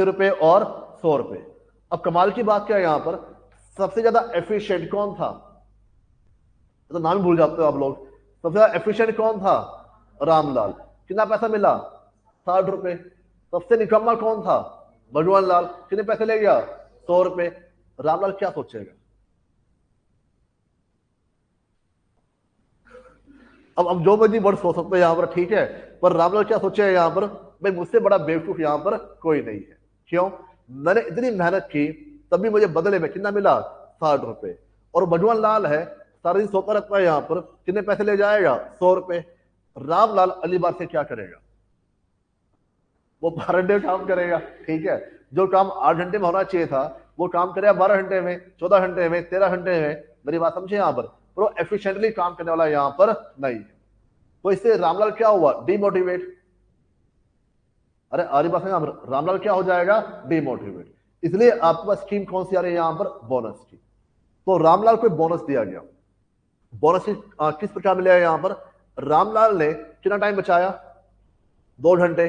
रुपए और 100 रुपए। अब कमाल की बात क्या है यहां पर? सबसे ज्यादा एफिशिएंट कौन था? तो नाम भूल जाते हो आप लोग। सबसे ज्यादा एफिशिएंट कौन था? रामलाल। कितना पैसा मिला? 60 रुपए। सबसे निकम्मा कौन था? भगवान लाल। कितने पैसे ले गया? 100 रुपए। रामलाल क्या सोचेगा? अब जो मर्जी वर्ड सोच सकते हैं यहाँ पर, ठीक है, पर रामलाल क्या सोचेगा यहाँ पर? भाई मुझसे बड़ा बेवकूफ यहाँ पर कोई नहीं है। क्यों? मैंने इतनी मेहनत की, तभी मुझे बदले में कितना मिला? 60 रुपए। और भगवान लाल है, सारा दिन सोता रहता है यहाँ पर, कितने पैसे ले जाएगा? 100 रुपए। रामलाल अगली बार से क्या करेगा? वो 12 घंटे काम करेगा, ठीक है। जो काम 8 घंटे में होना चाहिए था, वो काम करेगा 12 घंटे में, 14 घंटे में, 13 घंटे में। मेरी बात समझे यहाँ पर? वो एफिशिएंटली काम करने वाला यहाँ पर नहीं है। तो इससे रामलाल क्या हुआ? डिमोटिवेट। अरे आरी बात है यहाँ पर, रामलाल क्या हो जाएगा? डिमोटिवेट। इसलिए आपके पास स्कीम कौन सी आ रही है यहाँ पर? बोनस की। तो रामलाल को बोनस दिया गया। बोनस किस प्रकार मिलेगा यहाँ पर? रामलाल ने कितना टाइम बचाया? 2 घंटे।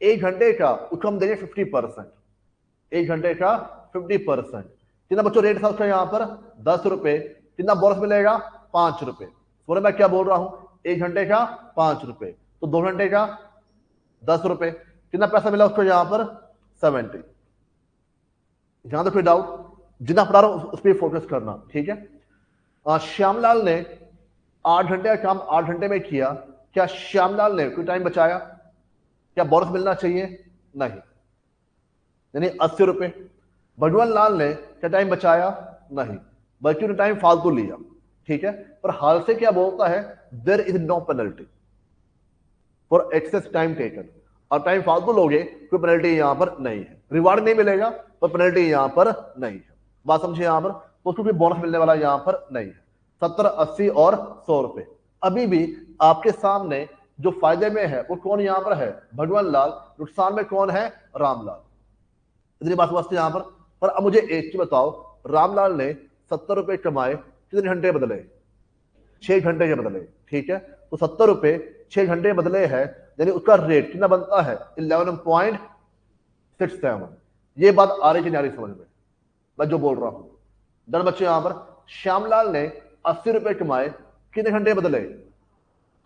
1 घंटे का उसको हम देंगे 50%। 1 घंटे का 50%। कितना बच्चों रेट था उसका यहाँ पर? 10 रुपए। कितना बोनस मिलेगा? 5 रुपए। बोले मैं क्या बोल रहा हूं? 1 घंटे का 5 रुपए, तो 2 घंटे का 10 रुपए। कितना पैसा मिला उसको यहाँ पर? 70। जहां तक कोई डाउट? जितना पढ़ा रहा हूं उस पर फोकस करना, ठीक है। श्यामलाल ने 8 घंटे का काम 8 घंटे में किया। क्या श्यामलाल ने कोई टाइम बचाया? क्या बोनस मिलना चाहिए? नहीं, यानी 80 रुपए। भगवान लाल ने क्या टाइम बचाया? नहीं, बल्कि उन्होंने टाइम फालतू लिया, ठीक है। पर हाल से क्या बोलता है? There is no penalty for excess time taken. और टाइम फालतू लोगे, कोई पेनल्टी यहां पर नहीं है। रिवार्ड नहीं मिलेगा, पर पेनल्टी यहां पर नहीं है। बात समझिए यहां पर? तो उसको कोई बोनस मिलने वाला यहां पर नहीं है। 70, 80 और 100 रुपए। अभी भी आपके सामने जो फायदे में है वो कौन यहां पर है? भगवान लाल। नुकसान में कौन है? रामलाल। इतनी बात समझते यहां पर अब मुझे एक चीज बताओ, रामलाल ने 70 रुपए कमाए, कितने घंटे बदले? 6 घंटे के बदले, ठीक है। तो 70 रुपए 6 घंटे बदले है, यानी उसका रेट कितना बनता है? 11.67। ये बात आ रही कि नहीं आ रही समझ में? मैं जो बोल रहा हूं डन बच्चे यहां पर? श्यामलाल ने 80 रुपए कमाए, कितने घंटे बदले?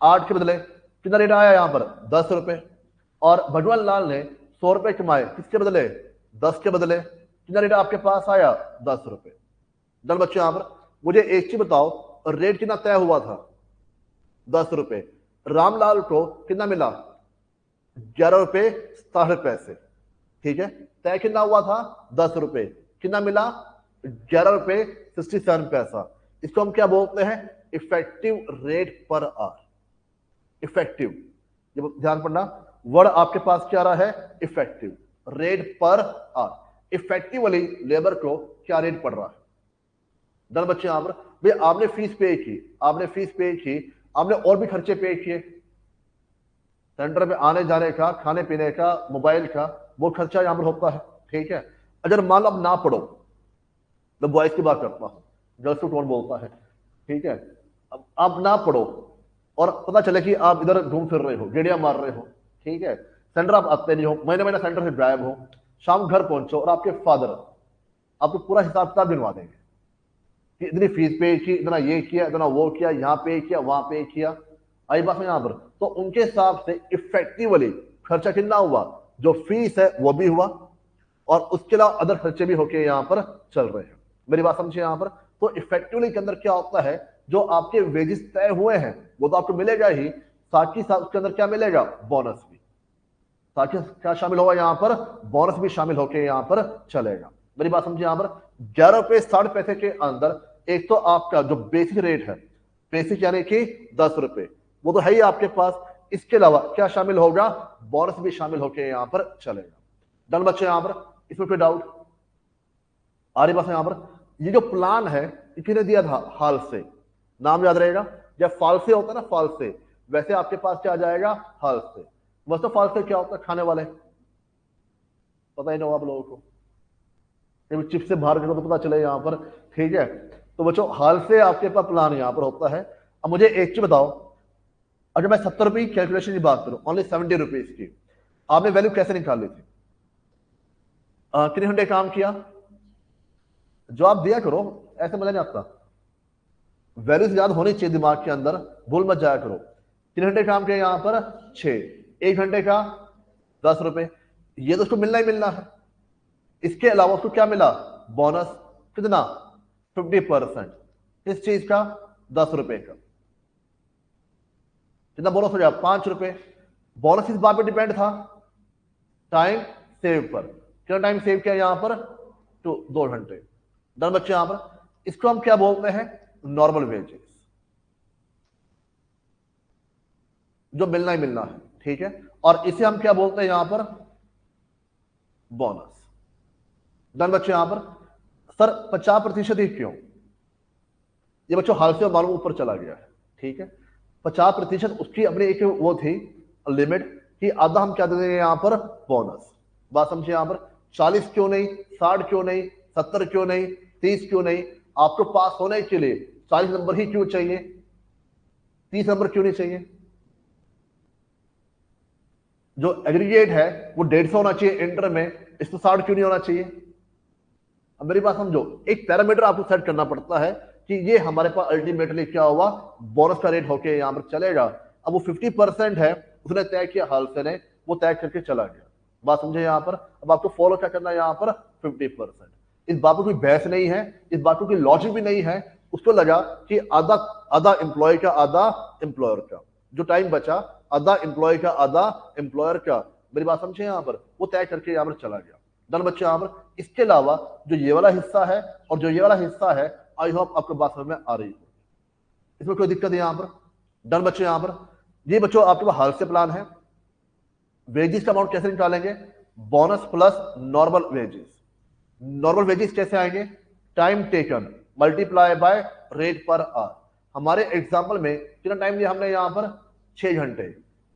8 के बदले। कितना रेट आया यहां पर? 10 रुपए। और भगवान लाल ने 100 रुपए कमाए, किसके बदले? 10 के बदले। कितना रेट आपके पास आया? 10 रुपए। डन बच्चे यहां पर? मुझे एक चीज बताओ, रेट कितना तय हुआ था? 10 रुपए। रामलाल को कितना मिला? 11 रुपए 60 पैसे, ठीक है। तय कितना हुआ था? 10 रुपए। कितना मिला? 11 रुपए 67 पैसा। इसको हम क्या बोलते हैं? Effective rate per hour. Effective, ध्यान पड़ना, वर्ड आपके पास क्या रहा है? Effective rate per hour. Effectively labour को क्या रेट पड़ रहा है? डन बच्चे यहां पर? भाई आपने फीस पे की, आपने फीस पे की, आपने और भी खर्चे पे किए, सेंटर पे आने जाने का, खाने पीने का, मोबाइल का, वो खर्चा यहां पर होता है, ठीक है। अगर मान लो आप ना पढ़ो, मैं बॉयज की बात करता हूँ, गर्ल्स को कौन बोलता है, ठीक है। अब आप ना पढ़ो और पता चले कि आप इधर घूम फिर रहे हो, गेड़िया मार रहे हो, ठीक है। सेंटर आप आते नहीं हो, महीने महीने सेंटर से गायब हो, शाम घर पहुंचो और आपके फादर आपको पूरा हिसाब किताब गिनवा देंगे कि इतनी फीस पे की, इतना ये किया, इतना वो किया, यहाँ पे किया, वहां पे किया। आई बात में यहां पर? तो उनके हिसाब से इफेक्टिवली खर्चा कितना हुआ? जो फीस है वो भी हुआ और उसके अलावा अदर खर्चे भी होके यहां पर चल रहे हैं। मेरी बात समझिए यहां पर? तो इफेक्टिवली के अंदर क्या होता है? जो आपके वेजेस तय हुए हैं वो तो आपको मिलेगा ही, साथ ही साथ उसके अंदर क्या मिलेगा? बोनस भी। ताकि क्या शामिल होगा यहां पर? बोनस भी शामिल होके यहां पर चलेगा। मेरी बात समझिए यहां पर? 11 रुपए 60 पैसे के अंदर एक तो आपका जो बेसिक रेट है, बेसिक यानी कि 10 रुपए, वो तो है ही आपके पास। इसके अलावा क्या शामिल होगा? बोनस भी शामिल होके यहां पर चलेगा। डन बच्चे यहां पर? इसमें कोई डाउट आ रही बात यहां पर? ये जो प्लान है किसने दिया था? हाल से। नाम याद रहेगा, जब फाल से होता है ना, फाल से, वैसे आपके पास क्या आ जाएगा? हाल से। बस तो फाल से क्या होता है? खाने वाले, पता ही ना हो आप लोगों को, चिप से बाहर निकलो तो पता चले यहां पर, ठीक है। तो बच्चों हाल से आपके पास प्लान यहां पर होता है। अब मुझे एक चीज बताओ, अगर मैं 70 रुपए की कैलकुलेशन की बात करूं, ओनली 70 रुपीज की, आपने वैल्यू कैसे निकाल ली थी? कितने घंटे काम किया? जवाब दिया करो, ऐसे मजा नहीं आता। वैल्यूज याद होनी चाहिए दिमाग के अंदर, भूल मत जाया करो। कितने घंटे काम किया यहां पर? 6। 1 घंटे का 10 रुपए। ये तो उसको मिलना ही मिलना है। इसके अलावा उसको क्या मिला? बोनस। कितना? 50%। किस चीज का? 10 रुपए का। कितना बोनस हो जाएगा? 5 रुपए। बोनस किस बात पे डिपेंड था? टाइम सेव पर। कितना टाइम सेव किया यहां पर? 2 घंटे। डन बच्चे यहां पर। इसको हम क्या बोलते हैं? नॉर्मल वेजेस, जो मिलना ही मिलना है, ठीक है। और इसे हम क्या बोलते हैं यहां पर? बोनस। डन बच्चे यहां पर। सर 50% ही क्यों? ये बच्चों हाल से मालूम ऊपर चला गया है, ठीक है। 50% उसकी अपनी एक वो थी लिमिट कि आधा हम क्या दे देंगे यहां पर? बोनस। बात समझे यहां पर? 40 क्यों नहीं? 60 क्यों नहीं? 70 क्यों नहीं? 30 क्यों नहीं? आपको पास होने के लिए 40 नंबर ही क्यों चाहिए? 30 नंबर क्यों नहीं चाहिए? जो एग्रीगेट है वो 150 होना चाहिए इंटर में, इसको 60 क्यों नहीं होना चाहिए? अब मेरी बात समझो, एक पैरामीटर आपको सेट करना पड़ता है कि ये हमारे पास अल्टीमेटली क्या हुआ? बोनस का रेट होके यहां पर चलेगा। अब वो 50% है, उसने तय किया, हाल से ने वो तय करके चला गया। बात समझे यहां पर? अब आपको फॉलो क्या करना है यहां पर? 50%। इस बात पर कोई बहस नहीं है, इस बात को कोई लॉजिक भी नहीं है। उसको लगा कि आधा, आधा एम्प्लॉय का, आधा एम्प्लॉयर का। जो टाइम बचा, आधा एम्प्लॉय का, आधा एम्प्लॉयर का। मेरी बात समझे यहां पर? वो तय करके यहां पर चला गया। डन बच्चे यहां पर। इसके अलावा जो ये वाला हिस्सा है और जो ये वाला हिस्सा है, आई होप आपको बात समझ में आ रही हो। इसमें कोई दिक्कत है यहां पर? डन बच्चे यहां पर। ये बच्चों आपके पास हाल से प्लान है। वेजेस का अमाउंट कैसे निकालेंगे? Bonus plus normal wages. Normal wages कैसे आएंगे? Time taken multiply by rate per hour. हमारे एग्जाम्पल में कितना टाइम लिया हमने यहां पर? 6 घंटे।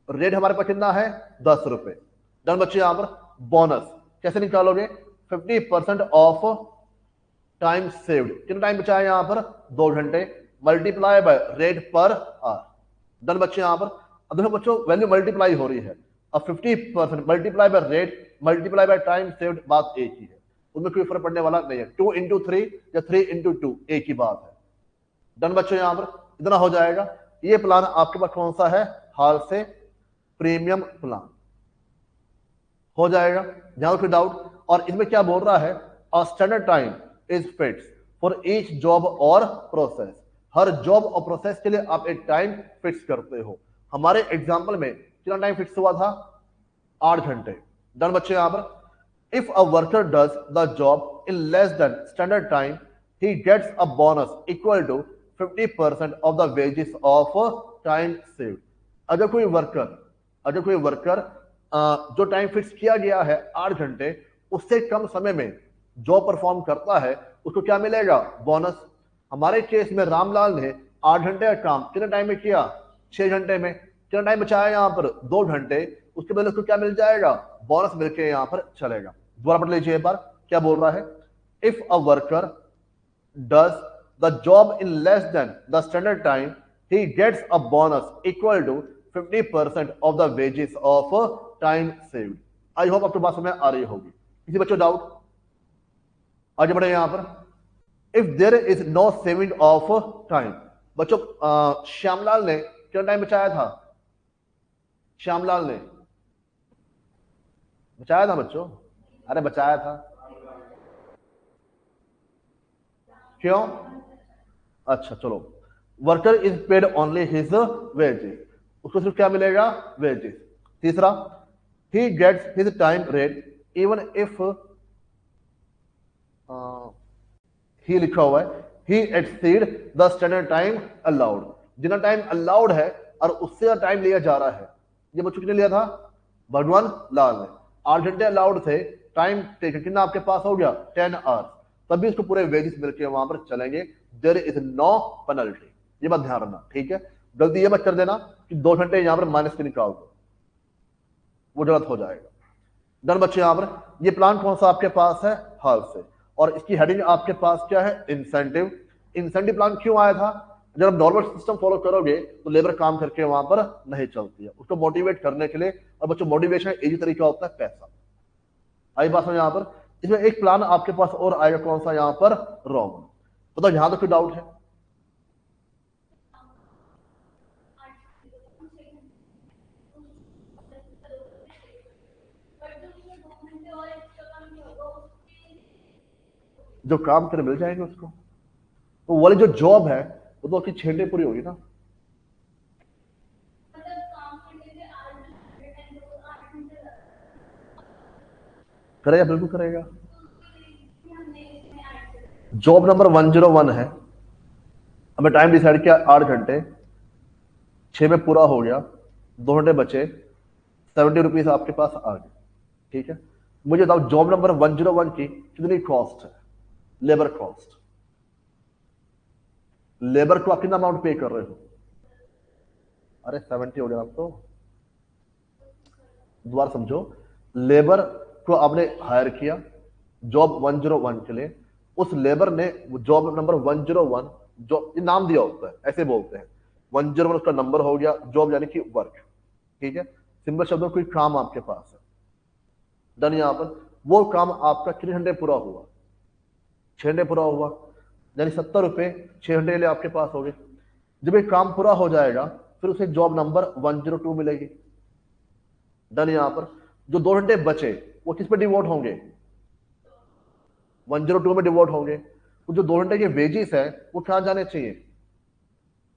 रेट हमारे पास कितना है? 10 रुपए। डन बच्चे यहां पर। बोनस कैसे निकालोगे? 50% ऑफ टाइम सेव्ड। कितना टाइम बचा है यहां पर? 2 घंटे। Multiply by rate per hour. Done बच्चे यहां पर। अब देखो बच्चों, वैल्यू मल्टीप्लाई हो रही है। अब 50% multiply by rate multiply by time saved, बात एक ही है, उनमें कोई फर्क पड़ने वाला नहीं है। 2 into 3 या 3 into 2 एक ही बात है। डन बच्चों यहां पर। इतना हो जाएगा। ये प्लान आपके पास कौन सा है? हाल से प्रीमियम प्लान हो जाएगा। जहां कोई डाउट? और इसमें क्या बोल रहा है? A standard time is fix for each job और प्रोसेस। हर जॉब और प्रोसेस के लिए आप एक टाइम फिक्स करते हो। हमारे एग्जाम्पल में कितना टाइम फिक्स हुआ था? 8 घंटे। डन बच्चे यहां पर। If a worker does the job in less than standard time, he gets a bonus equal to 50% of the wages of time saved. अगर कोई वर्कर, अगर कोई वर्कर जो टाइम फिक्स किया गया है 8 घंटे, उससे कम समय में जॉब परफॉर्म करता है, उसको क्या मिलेगा? बोनस। हमारे केस में रामलाल ने 8 घंटे का काम कितने टाइम में किया? 6 घंटे में। कितना टाइम बचाया यहां पर? 2 घंटे। उसके बदले उसको क्या मिल जाएगा? बोनस मिलकर यहां पर चलेगा। दोबारा पढ़ लीजिए एक बार, क्या बोल रहा है? If a worker does the job in less than the standard time, he gets a bonus equal to 50% of the wages of time saved. I hope आपको बात समझ में आ रही होगी। किसी बच्चों डाउट? आगे बढ़े यहां पर। If there is no saving of time. बच्चों श्यामलाल ने कितना टाइम बचाया था? श्यामलाल ने बचाया था बच्चों? अरे बचाया था। क्यों? अच्छा चलो। Worker is paid only his wages. उसको सिर्फ क्या मिलेगा? वेजेस। तीसरा, he gets his time rate even if he लिखा हुआ है he exceed the standard time allowed. जितना टाइम अलाउड है और उससे टाइम लिया जा रहा है। ये बच्चों कितने लिया था? भगवान लाल ने 8 घंटे अलाउड थे। टाइम टेकन कितना आपके पास हो गया? 10 आवर्स। तभी उसको पूरे वेजेस मिलके वहां पर चलेंगे। There is no penalty. ये बात ध्यान रखना, ठीक है। गलती ये मत कर देना कि 2 घंटे यहां पर माइनस के निकाल दो, वो गलत हो जाएगा। डन बच्चे यहां पर। ये प्लान कौन सा आपके पास है? हाल से। और इसकी हेडिंग आपके पास क्या है? इंसेंटिव। इंसेंटिव प्लान क्यों आया था? जब आप नॉर्मल सिस्टम फॉलो करोगे तो लेबर काम करके वहां पर नहीं चलती है, उसको मोटिवेट करने के लिए। और बच्चों मोटिवेशन इजी तरीका होता है पैसा। आई बात में यहां पर। इसमें एक प्लान आपके पास और आएगा, कौन सा यहां पर? रोमन। बताओ यहां तो कोई डाउट है? जो काम करे मिल जाएंगे उसको। तो वो वाली जो जॉब है वो तो उसकी 6 घंटे पूरी होगी ना। करेगा, बिल्कुल करेगा। जॉब नंबर 101 है, हमें टाइम डिसाइड किया 8 घंटे, 6 में पूरा हो गया, 2 घंटे बचे, 70 रुपीज आपके पास आ गए। ठीक है, मुझे बताओ जॉब नंबर 101 की कितनी कॉस्ट है, लेबर कॉस्ट। लेबर को आप कितना अमाउंट पे कर रहे हो? अरे 70 हो गया आप तो। दोबारा समझो, लेबर को आपने हायर किया जॉब 101 के लिए, उस लेबर ने जॉब नंबर 101, जो ये नाम दिया होता है ऐसे बोलते हैं, 101 उसका नंबर हो गया, जॉब यानी कि वर्क। ठीक है, सिंपल शब्दों कोई काम आपके पास है, डन। यहां पर वो काम आपका कितने घंटे पूरा हुआ? 6 घंटे पूरा हुआ, यानी 70 रुपए 6 घंटे के लिए आपके पास हो गए। जब ये काम पूरा हो जाएगा फिर उसे जॉब नंबर 102 मिलेगी, डन। यहां पर जो 2 घंटे बचे वो किस पे डिवोट होंगे? 102 में डिवोट होंगे। वो जो 2 घंटे के वेजेस है वो कहां जाने चाहिए?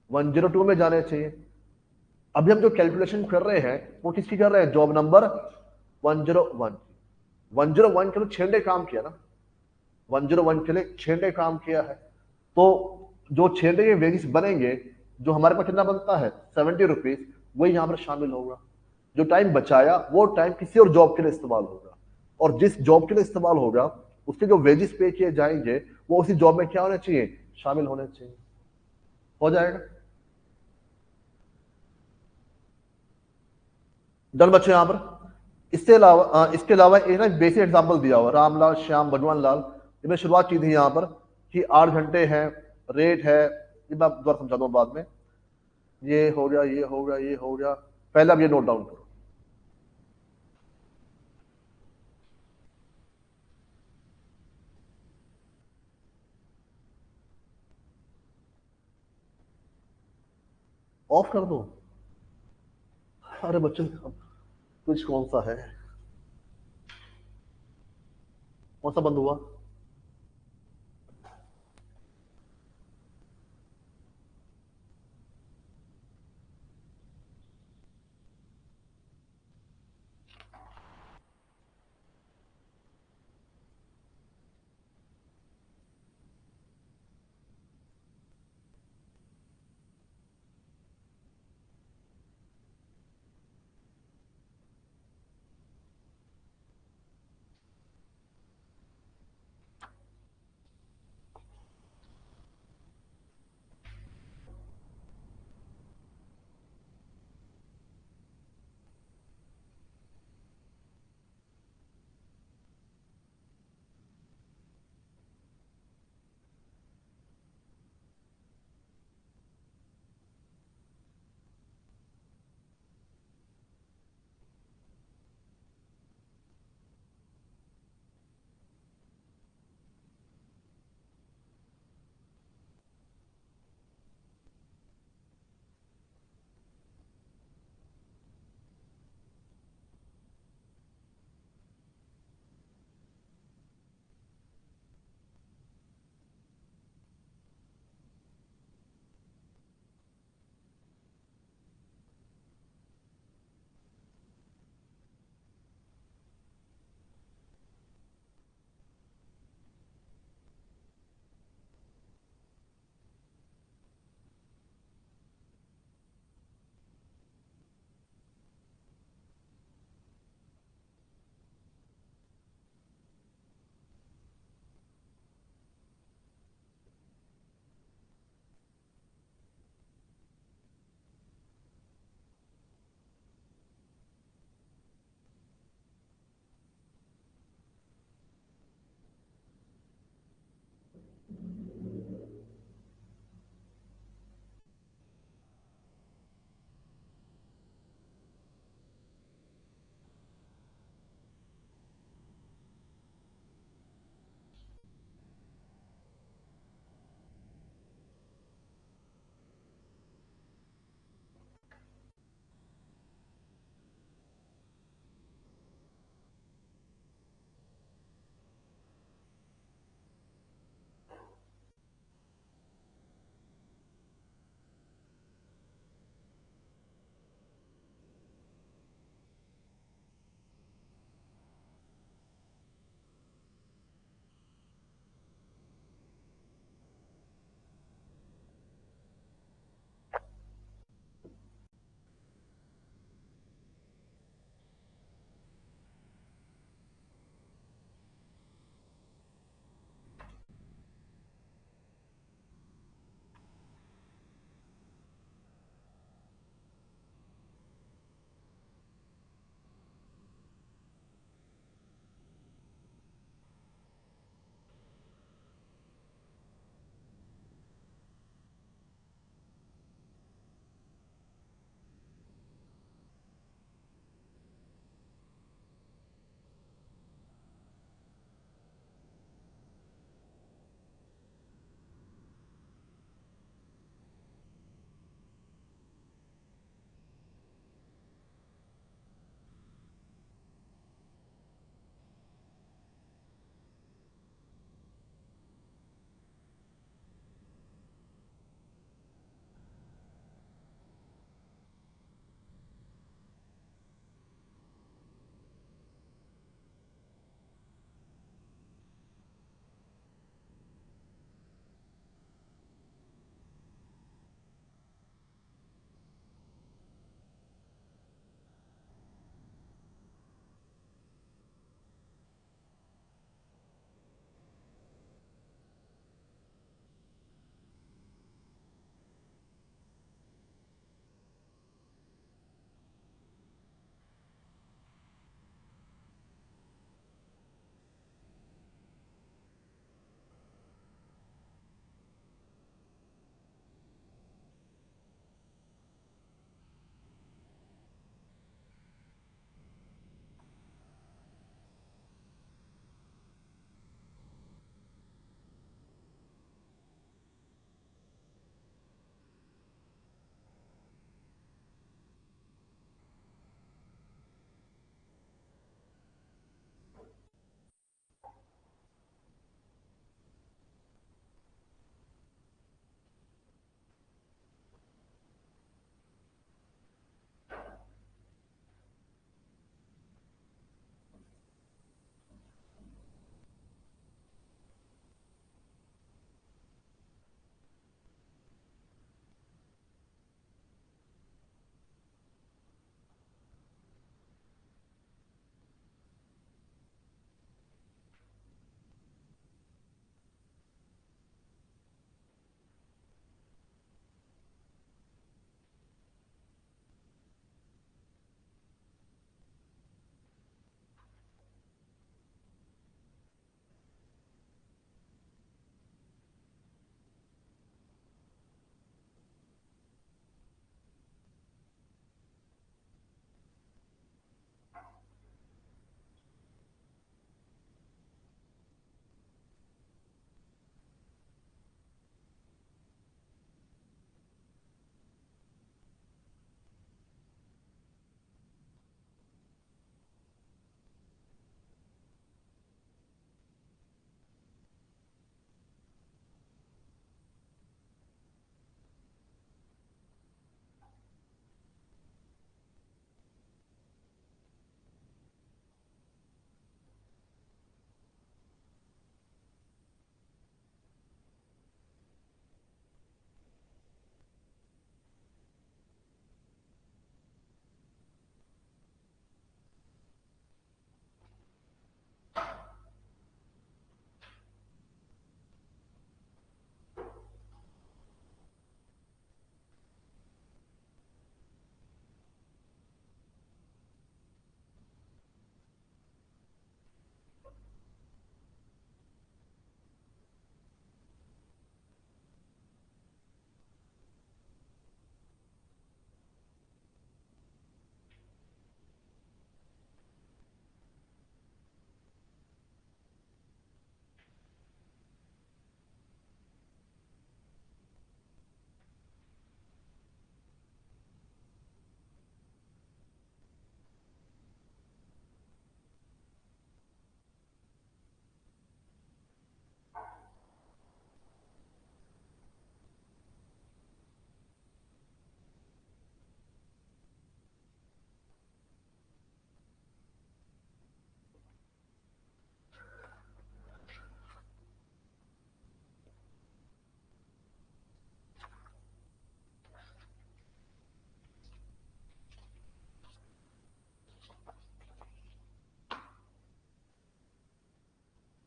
102 में जाने चाहिए। अभी हम जो कैलकुलेशन कर रहे हैं वो किसकी कर रहे हैं? Job number 101। 101 के लिए 6 घंटे काम किया ना, 101 के लिए 6 घंटे काम किया है। तो जो 6 घंटे के वेजेस बनेंगे, जो हमारे पास कितना बनता है 70 रुपीज, वही यहां पर शामिल होगा। जो टाइम बचाया वो टाइम किसी और जॉब के लिए इस्तेमाल होगा, और जिस जॉब के लिए इस्तेमाल होगा उसके जो वेजेस पे किए जाएंगे वो उसी जॉब में क्या होने चाहिए? शामिल होने चाहिए। हो जाएगा, डन बच्चों। यहां पर इसके अलावा एक ना बेसिक एग्जांपल दिया हुआ, रामलाल श्याम भगवान लाल, ये मैंने शुरुआत की थी यहां पर कि 8 घंटे है, रेट है, ये मैं दोबारा समझा दूं बाद में। ये हो गया, ये हो गया, ये हो गया। पहले अब ये नोट डाउन करो। ऑफ कर दो। अरे बच्चों, कुछ कौन सा है, कौन सा बंद हुआ?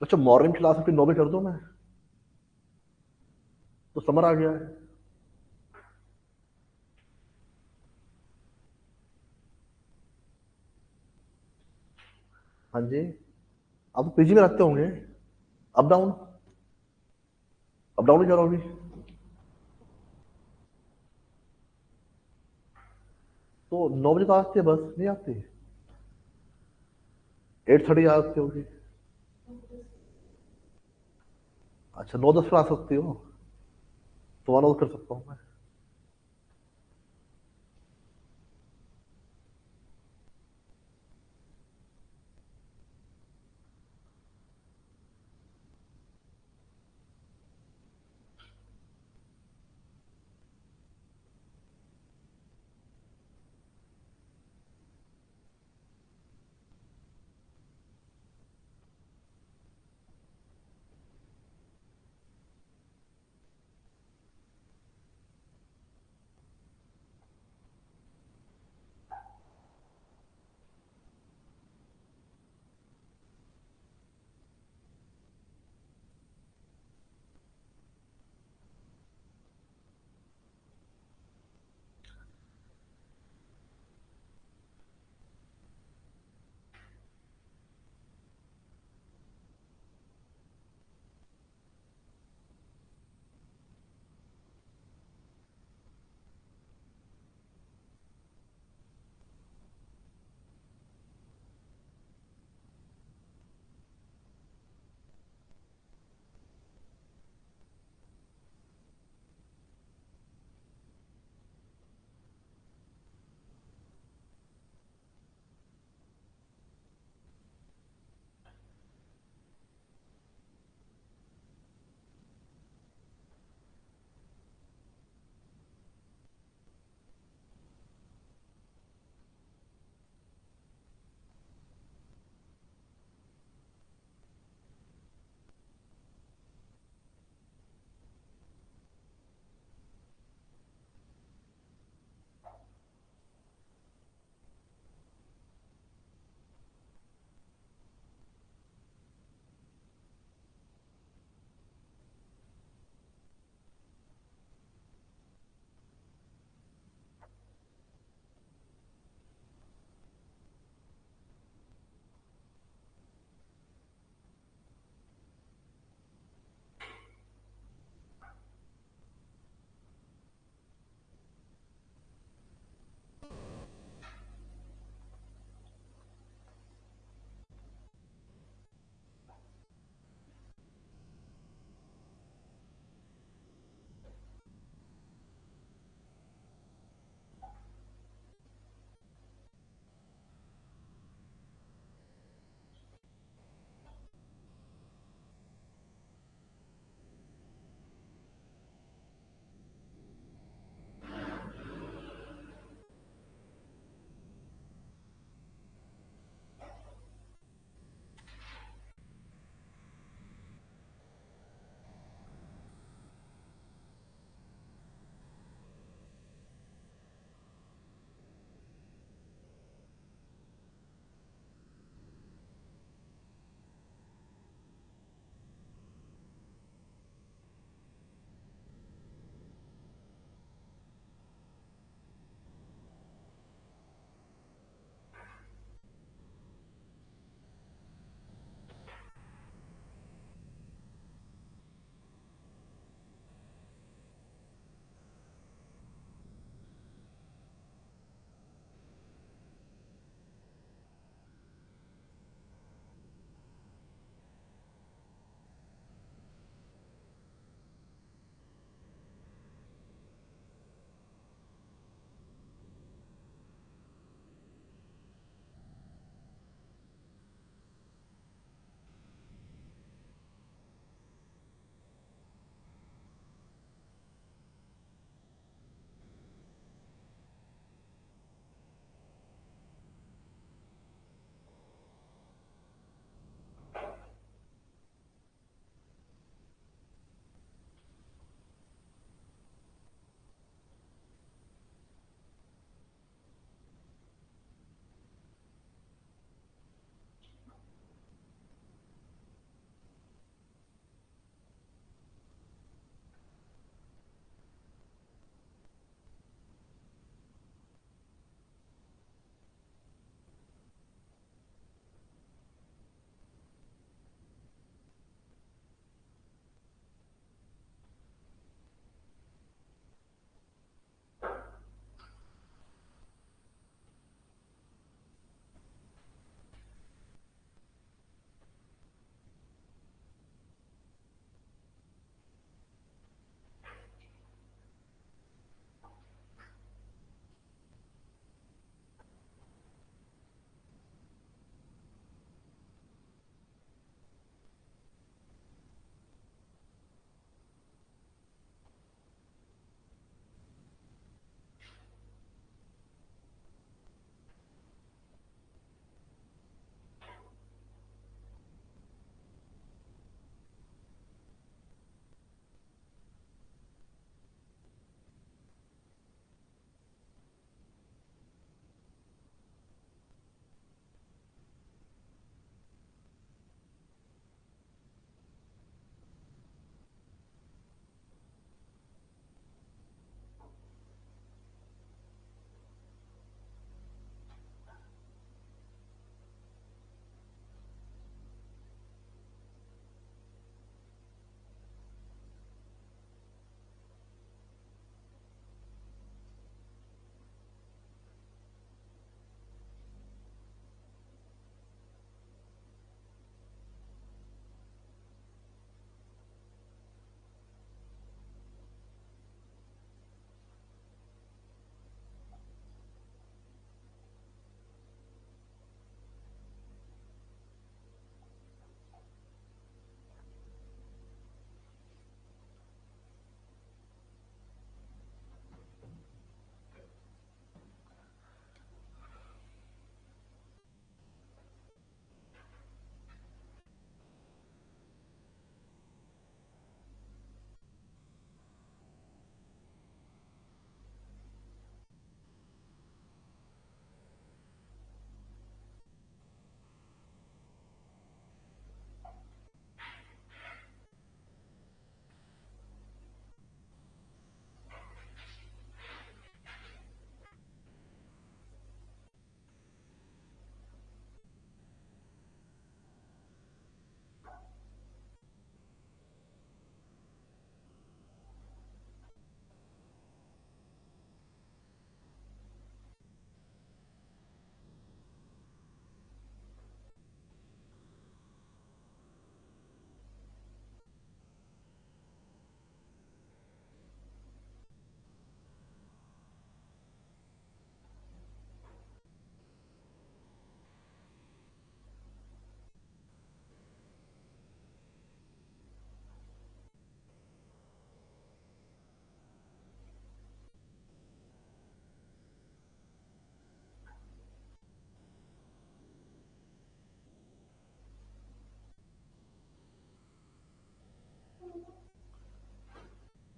अच्छा मॉर्निंग क्लास अपनी 9 बजे कर दूं मैं? तो समर आ गया है। हाँ जी। आप तो पीजी में रखते होंगे। अप डाउन, अप डाउन ही करो अभी। तो 9 बजे तो आती है बस, नहीं आती? 8:30 आती होगी। अच्छा 9:10 पर आ सकती हो? तो 9 कर सकता हूँ मैं।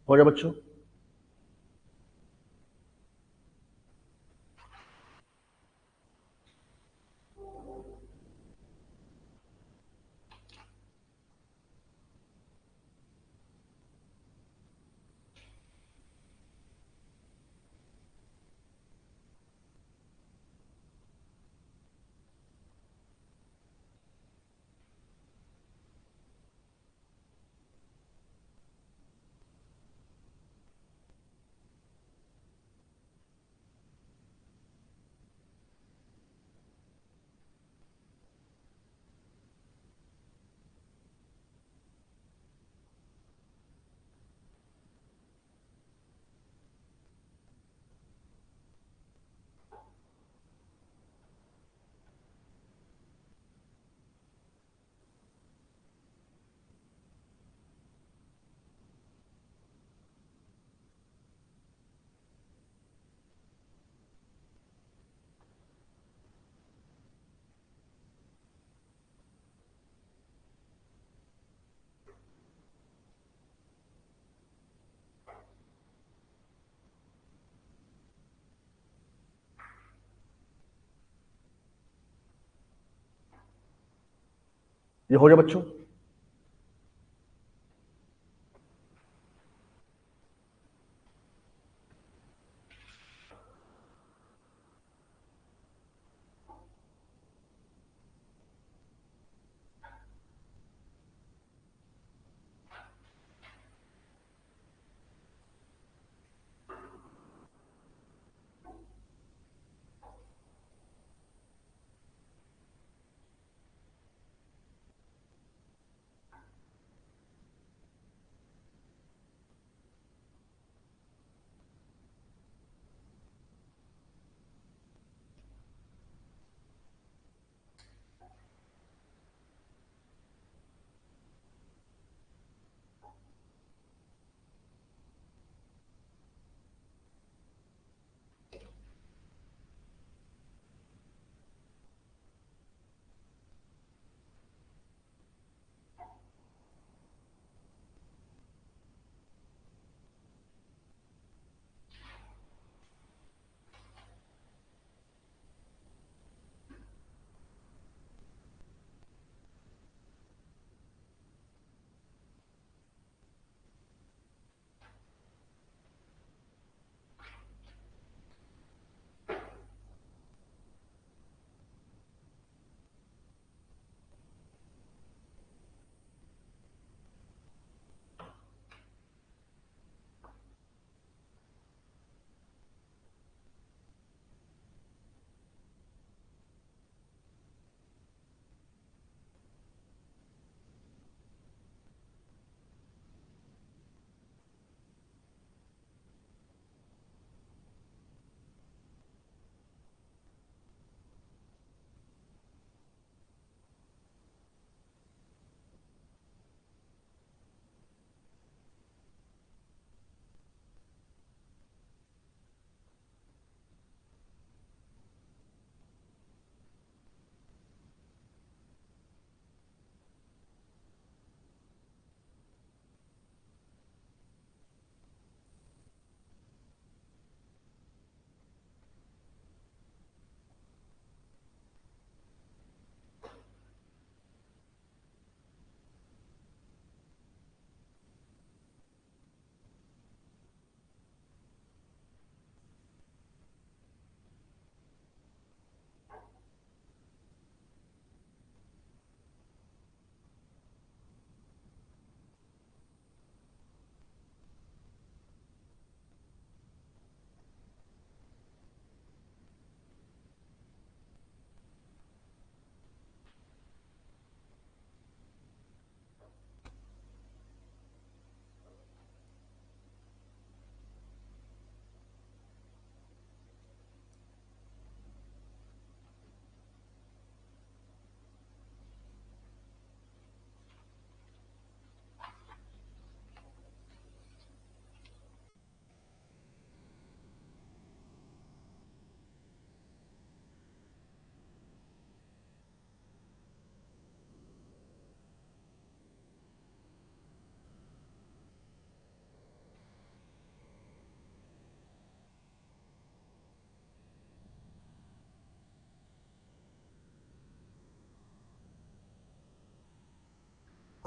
हो गया बच्चों? ये हो गया बच्चों?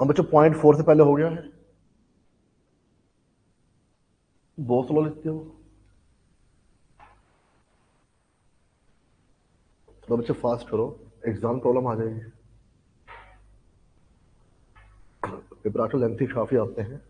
हम बच्चों .4 से पहले हो गया है? बहुत स्लो लिखते हो। थोड़ा बच्चे फास्ट करो, एग्जाम प्रॉब्लम आ जाएगी। पेपर आजकल लेंथी काफी आते हैं।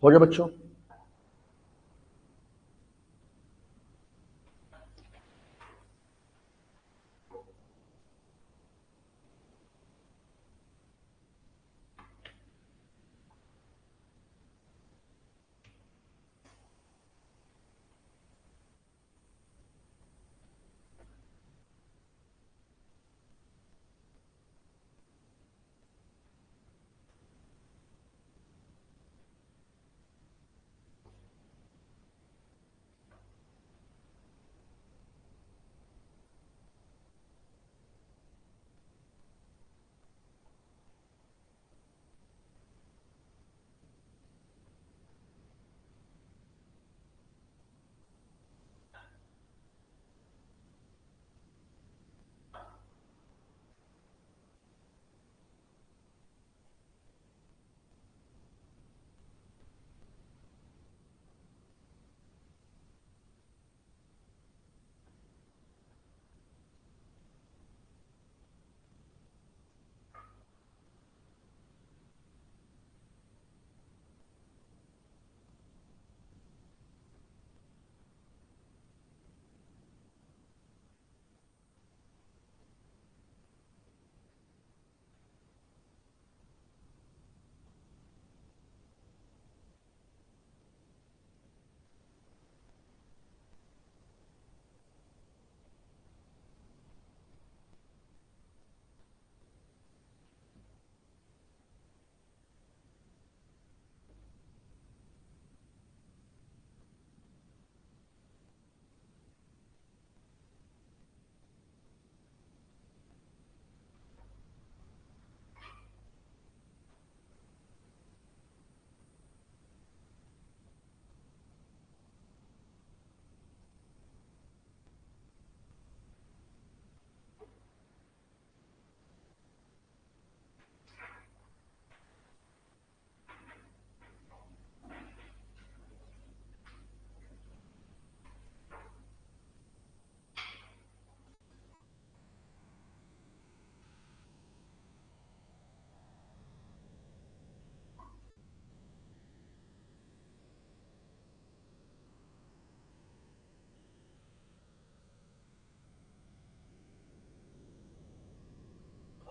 हो गया बच्चों?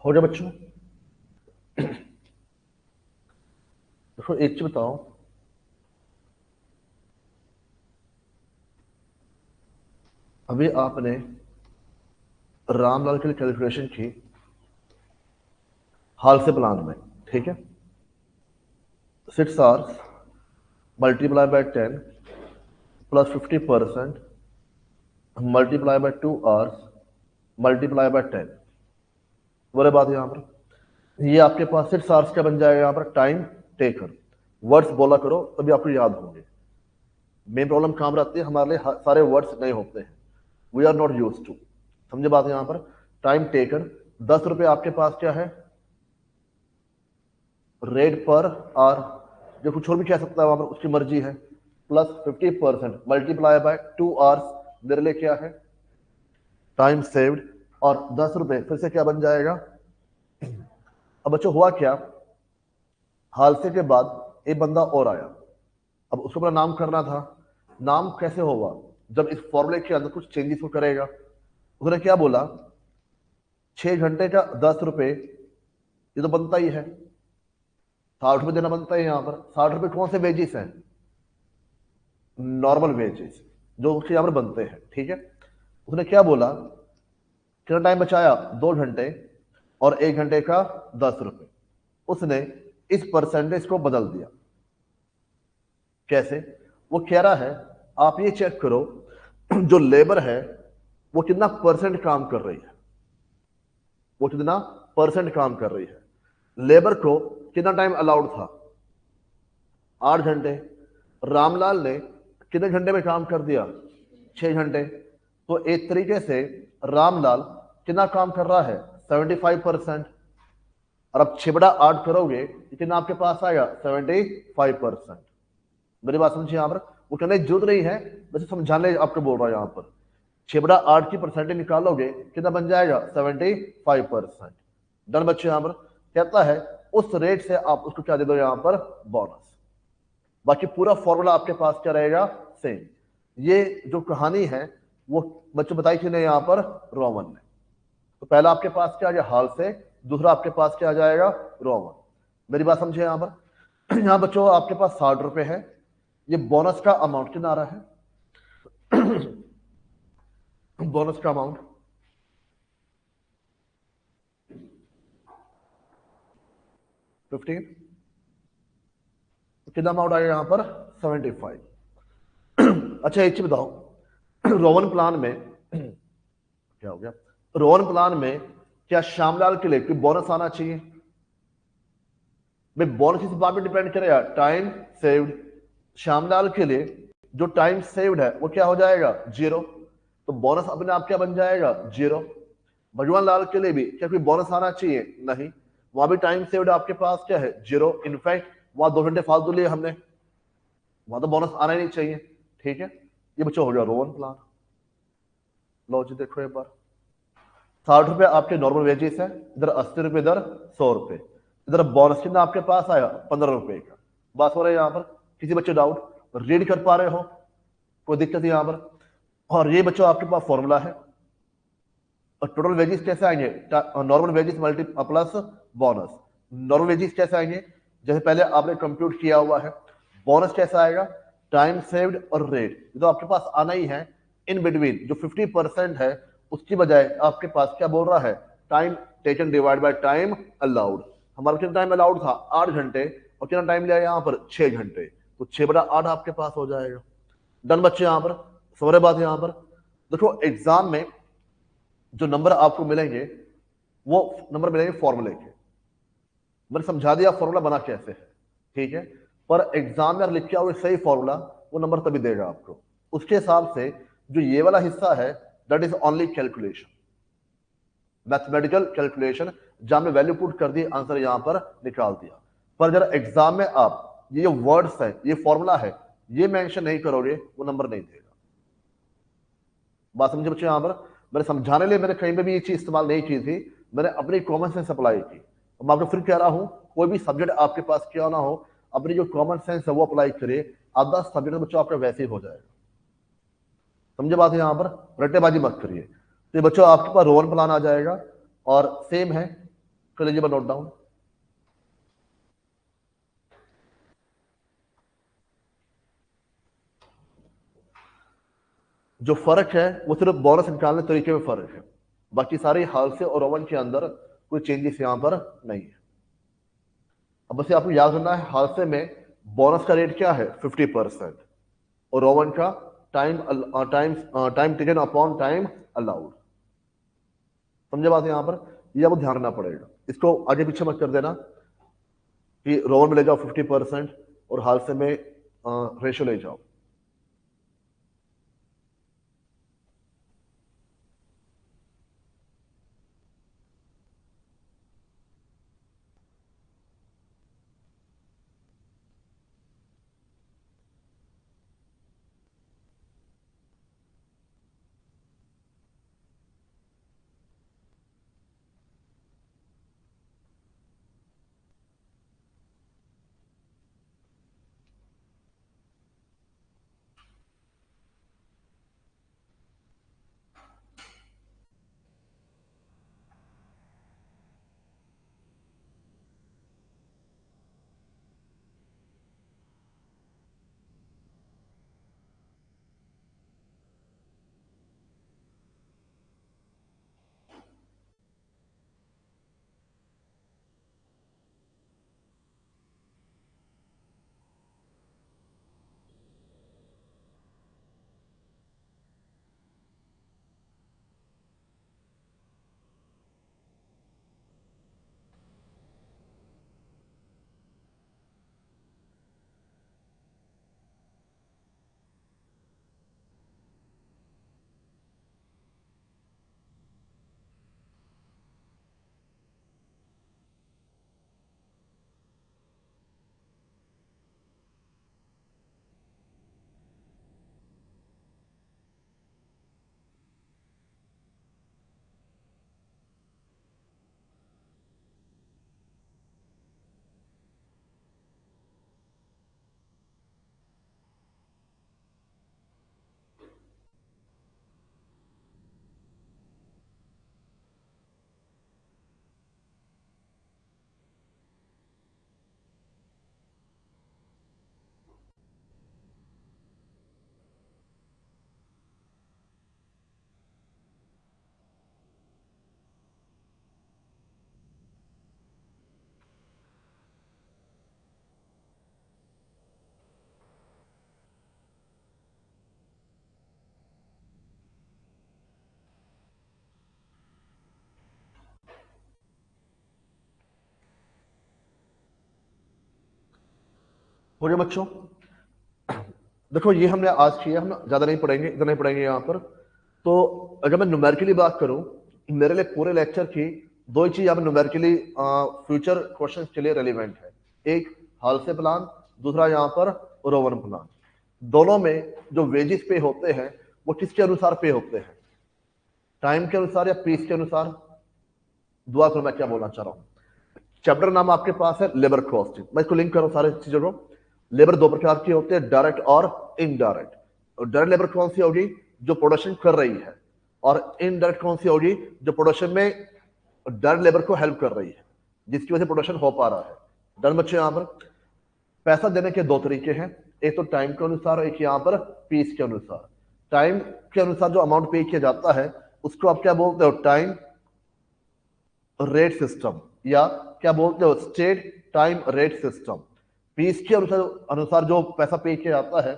हो गया बच्चों? देखो एक चीज बताओ, अभी आपने रामलाल के लिए कैलकुलेशन की हाल से प्लान में, ठीक है? 6 hours multiply by 10 plus 50% multiply by 2 hours multiply by 10। बोले बात यहाँ पर, ये आपके पास 6 आवर्स क्या बन जाएगा यहाँ पर? Time taker. वर्ड्स बोला करो तभी आपको याद होंगे। मेन प्रॉब्लम काम रहती है हमारे लिए सारे वर्ड्स नहीं होते हैं, we are not use to. समझे बात यहाँ पर? टाइम टेकर 10 रुपये आपके पास क्या है? रेट पर आर, जो कुछ और भी कह सकता है वहां पर, उसकी मर्जी है। प्लस 50% मल्टीप्लाई बाय 2 आवर्स, मेरे लिए क्या है? Time saved. और 10 रुपए फिर से क्या बन जाएगा? अब बच्चों हुआ क्या, हादसे के बाद एक बंदा और आया, अब उसको अपना नाम करना था। नाम कैसे होगा? जब इस फॉर्मूले के अंदर कुछ चेंजेस वो करेगा। उसने क्या बोला? 6 घंटे का 10 रुपए, ये तो बनता ही है, 60 रुपए देना बनता है यहाँ पर। 60 रुपए कौन से वेजेस हैं? नॉर्मल वेजेस जो उसके यहाँ पर बनते हैं, ठीक है? उसने क्या बोला, कितना टाइम बचाया? 2 घंटे, और 1 घंटे का 10 रुपए। उसने इस परसेंटेज को बदल दिया। कैसे? वो कह रहा है आप ये चेक करो जो लेबर है वो कितना परसेंट काम कर रही है, वो कितना परसेंट काम कर रही है। लेबर को कितना टाइम अलाउड था? 8 घंटे। रामलाल ने कितने घंटे में काम कर दिया? 6 घंटे। तो एक तरीके से रामलाल कितना काम कर रहा है? 75%। और अब 6/8 करोगे कितना आपके पास आएगा? 75%। मेरी बात समझिए यहाँ पर, वो कहने की जरूरत नहीं है, वैसे समझाने आपको बोल रहा है यहाँ पर। 6/8 की परसेंटेज निकालोगे कितना बन जाएगा? 75%। डन बच्चे? यहाँ पर कहता है उस रेट से आप उसको क्या दे दो यहाँ पर? बोनस। बाकी पूरा फॉर्मूला आपके पास क्या रहेगा? सेम। ये जो कहानी है वो बच्चों बताई थी ने यहाँ पर रोमन ने। तो पहला आपके पास क्या आ गया? हाल से। दूसरा आपके पास क्या आ जाएगा? रोमन। मेरी बात समझे यहाँ पर? यहाँ बच्चों आपके पास 60 रुपए है। ये बोनस का अमाउंट कितना आ रहा है? बोनस का अमाउंट 15। कितना अमाउंट आएगा यहाँ पर? 75। अच्छा एक चीज बताओ, रोवन प्लान में क्या हो गया? रोवन प्लान में क्या श्यामलाल के लिए कोई बोनस आना चाहिए? भाई बोनस किस बात पे डिपेंड करेगा? Time saved. श्यामलाल के लिए जो टाइम सेव्ड है वो क्या हो जाएगा? 0। तो बोनस अपने आप क्या बन जाएगा? 0। भगवान लाल के लिए भी क्या कोई बोनस आना चाहिए? नहीं, वहां भी टाइम सेव्ड आपके पास क्या है? 0। इनफैक्ट वहां 2 घंटे फालतू लिए हमने, वहां तो बोनस आना ही नहीं चाहिए, ठीक है? ये बच्चों हो गया रोवन प्लान। लो जी देखो एक बार, 60 रुपए आपके नॉर्मल वेजेस है, इधर 80 रुपए, इधर 100 रुपए। इधर बोनस कितना आपके पास आया? 15 रुपए का। बात हो रहा है यहाँ पर? किसी बच्चे डाउट? रीड कर पा रहे हो? कोई दिक्कत यहाँ पर? और ये बच्चों आपके पास फॉर्मूला है। और टोटल वेजेस कैसे आएंगे? Normal wages multi plus bonus. Normal wages कैसे आएंगे? जैसे पहले आपने कंप्यूट किया हुआ है। बोनस कैसे आएगा? टाइम सेव्ड और रेट, ये तो आपके पास आना ही है। इन बिटवीन जो 50% है उसकी बजाय आपके पास क्या बोल रहा है? Time taken divide by time allowed. हमारा कितना टाइम अलाउड था? 8 घंटे। और कितना टाइम लिया यहाँ पर? 6 घंटे। तो 6/8 आपके पास हो जाएगा। डन बच्चे? यहाँ पर समझ बात? यहाँ पर देखो एग्जाम में जो नंबर आपको मिलेंगे वो नंबर मिलेंगे फॉर्मूले के। मैंने समझा दिया फॉर्मूला बना कैसे है, ठीक है? पर एग्जाम में लिख के आओगे सही फॉर्मूला, वो नंबर तभी देगा आपको। उसके हिसाब से जो ये वाला हिस्सा है that is only calculation, mathematical calculation, जहां में वैल्यू पुट कर दी, आंसर यहां पर निकाल दिया। पर जरा एग्जाम में आप ये जो वर्ड्स है, ये फॉर्मूला है, ये मेंशन नहीं करोगे, वो नंबर नहीं देगा। बात समझे बच्चे? यहां पर मैंने समझाने लिए मैंने कहीं पे भी ये चीज इस्तेमाल नहीं की थी, मैंने अपनी कॉमन सेंस अप्लाई की। मैं आपको फिर कह रहा हूं, कोई भी सब्जेक्ट आपके पास क्यों ना हो, अपनी जो कॉमन सेंस है वो अप्लाई करिए, आधा सब्जेक्ट बच्चों आपका वैसे ही हो जाएगा। समझे बात है? यहाँ पर रट्टेबाजी मत करिए। तो बच्चों आपके पास रोवन प्लान आ जाएगा और सेम है, कर लीजिए नोट डाउन। जो फर्क है वो सिर्फ बोनस निकालने तरीके में फर्क है, बाकी सारे हाल से और ओवन के अंदर कोई चेंजेस यहां पर नहीं है। अब बस आपको याद रखना है, हाल से में बोनस का रेट क्या है 50% और ओवन का time time time taken upon time allowed. समझे बात यहां पर, ये आपको ध्यान रखना पड़ेगा, इसको आगे पीछे मत कर देना कि रोवन में ले जाओ 50% और हाल से में रेशो ले जाओ। हो गया बच्चों, देखो ये हमने आज किया, हम ज्यादा नहीं पढ़ेंगे, इतना नहीं पढ़ेंगे यहाँ पर। तो अगर मैं न्यूमेरिकली बात करूं, मेरे लिए पूरे लेक्चर की दो ही चीज यहाँ पर न्यूमेरिकली फ्यूचर क्वेश्चन के लिए रेलिवेंट है, एक हाल से प्लान, दूसरा यहाँ पर रोवन प्लान। दोनों में जो वेजेस पे होते हैं वो किसके अनुसार पे होते हैं, टाइम के अनुसार या पीस के अनुसार? दुआ करो मैं क्या बोलना चाह रहा हूँ। चैप्टर नाम आपके पास है लेबर कॉस्टिंग, मैं इसको लिंक करूँ सारे चीजों को। लेबर दो प्रकार की होती है, डायरेक्ट और इनडायरेक्ट। और डायरेक्ट लेबर कौन सी होगी, जो प्रोडक्शन कर रही है, और इनडायरेक्ट कौन सी होगी, जो प्रोडक्शन में डायरेक्ट लेबर को हेल्प कर रही है, जिसकी वजह से प्रोडक्शन हो पा रहा है। डन बच्चे, यहाँ पर पैसा देने के दो तरीके हैं, एक तो टाइम के अनुसार, एक यहाँ पर पीस के अनुसार। टाइम के अनुसार जो अमाउंट पे किया जाता है उसको आप क्या बोलते हो, टाइम रेट सिस्टम, या क्या बोलते हो, state time rate system. Piece के अनुसार जो पैसा पे किया जाता है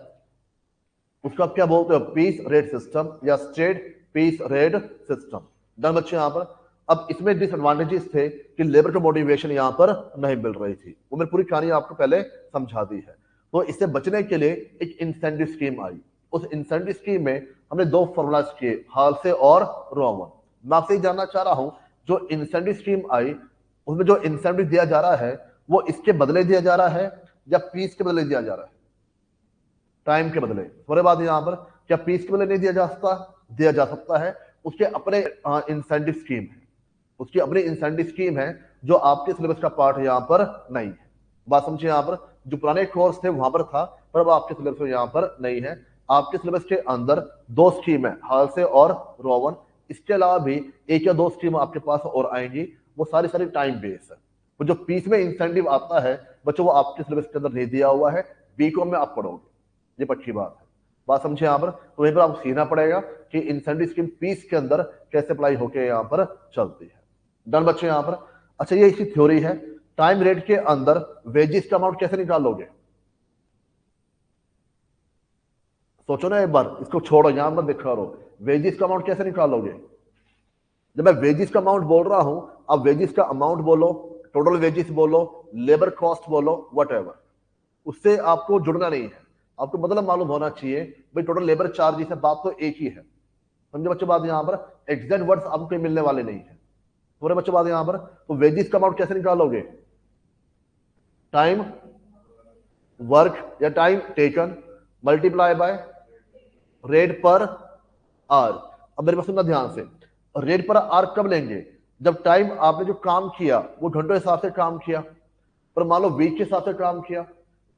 उसको आप क्या बोलते हो, पीस रेट सिस्टम या state piece rate system. Done बच्चे, यहाँ पर अब इसमें डिसएडवांटेजेस थे कि लेबर को मोटिवेशन यहाँ पर नहीं मिल रही थी, वो मैंने पूरी कहानी आपको पहले समझा दी है। तो इससे बचने के लिए एक इंसेंटिव स्कीम आई, उस इंसेंटिव स्कीम में हमने दो फॉर्मूलाज किए, हाल से और रोवन। मैं आपसे जानना चाह रहा हूं, जो इंसेंटिव स्कीम आई उसमें जो इंसेंटिव दिया जा रहा है वो इसके बदले दिया जा रहा है या पीस के बदले दिया जा रहा है, टाइम के बदले? थोड़े बात यहां पर, क्या पीस के बदले नहीं दिया जा सकता? दिया जा सकता है, उसके अपने इंसेंटिव स्कीम है, उसकी अपनी इंसेंटिव स्कीम है जो आपके सिलेबस का पार्ट यहाँ पर नहीं है। बात समझिए, यहाँ पर जो पुराने कोर्स थे वहां पर था, पर अब आपके सिलेबस में यहाँ पर नहीं है। आपके सिलेबस के अंदर दो स्कीम है, हाल से और रोवन। इसके अलावा भी एक या दो स्कीम आपके पास और आएंगी। वो सारी टाइम बेस है। वो जो पीस में इंसेंटिव आता है बच्चों वो आपके सिलेबस के अंदर नहीं दिया हुआ है, बीकॉम में आप पढ़ोगे, ये पक्की बात है। बात समझे यहाँ पर? तो वहीं पर आपको सीखना पड़ेगा कि इंसेंटिव स्कीम पीस के अंदर कैसे अप्लाई होके यहाँ पर चलती है। डन बच्चों यहाँ पर? अच्छा, ये इसकी थ्योरी है। टाइम रेट के अंदर वेजेस का अमाउंट कैसे निकालोगे? सोचो ना एक बार, इसको छोड़ो, यहां पर दिखा रहो, वेजेस का अमाउंट कैसे निकालोगे? जब मैं वेजेस का अमाउंट बोल रहा हूं, अब वेजेस का अमाउंट बोलो, टोटल वेजेस बोलो, लेबर कॉस्ट बोलो, वट उससे आपको जुड़ना नहीं है। आपको मतलब मालूम होना चाहिए भाई टोटल लेबर चार्जेस है, बात तो एक ही है। समझे बच्चों बात? यहां पर एग्जैक्ट वर्ड्स आपको मिलने वाले नहीं है। पूरे बच्चों बात यहां पर? तो वेजेस का अमाउंट कैसे निकालोगे? टाइम वर्क या time taken multiply by rate पर आर। अब मेरे पास सुनना ध्यान से, रेट पर आर कब लेंगे? जब टाइम आपने जो काम किया वो घंटों के हिसाब से काम किया, पर मान लो वीक के हिसाब से काम किया।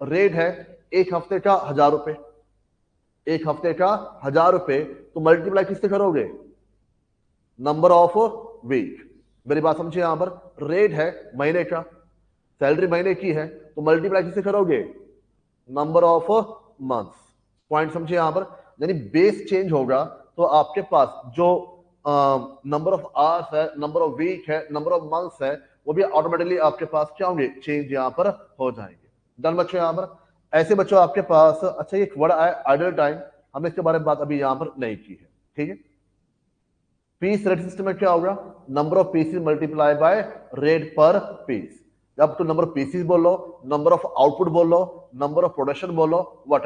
रेट है एक हफ्ते का 1000 रुपए, एक हफ्ते का 1000 रुपए, तो मल्टीप्लाई किससे करोगे? Number of week. मेरी बात समझिए यहां पर, रेट है महीने का, सैलरी महीने की है, तो मल्टीप्लाई किससे करोगे? Number of months. पॉइंट समझिए यहां पर, यानी बेस चेंज होगा तो आपके पास जो नंबर ऑफ आवर्स है, नंबर ऑफ वीक है, नंबर ऑफ मंथ्स है, वो भी ऑटोमेटिकली आपके पास क्या होंगे? चेंज यहां पर हो जाएंगे। डन बच्चों यहां पर? ऐसे बच्चों आपके पास, अच्छा एक वर्ड आया आइडल टाइम, हमने इसके बारे में बात अभी यहां पर नहीं की है, ठीक है। पीस रेट सिस्टम में क्या होगा? Number of pieces multiply by rate per piece. जब तो नंबर ऑफ पीसीस बोलो, नंबर ऑफ आउटपुट बोलो, नंबर ऑफ प्रोडक्शन बोलो, वट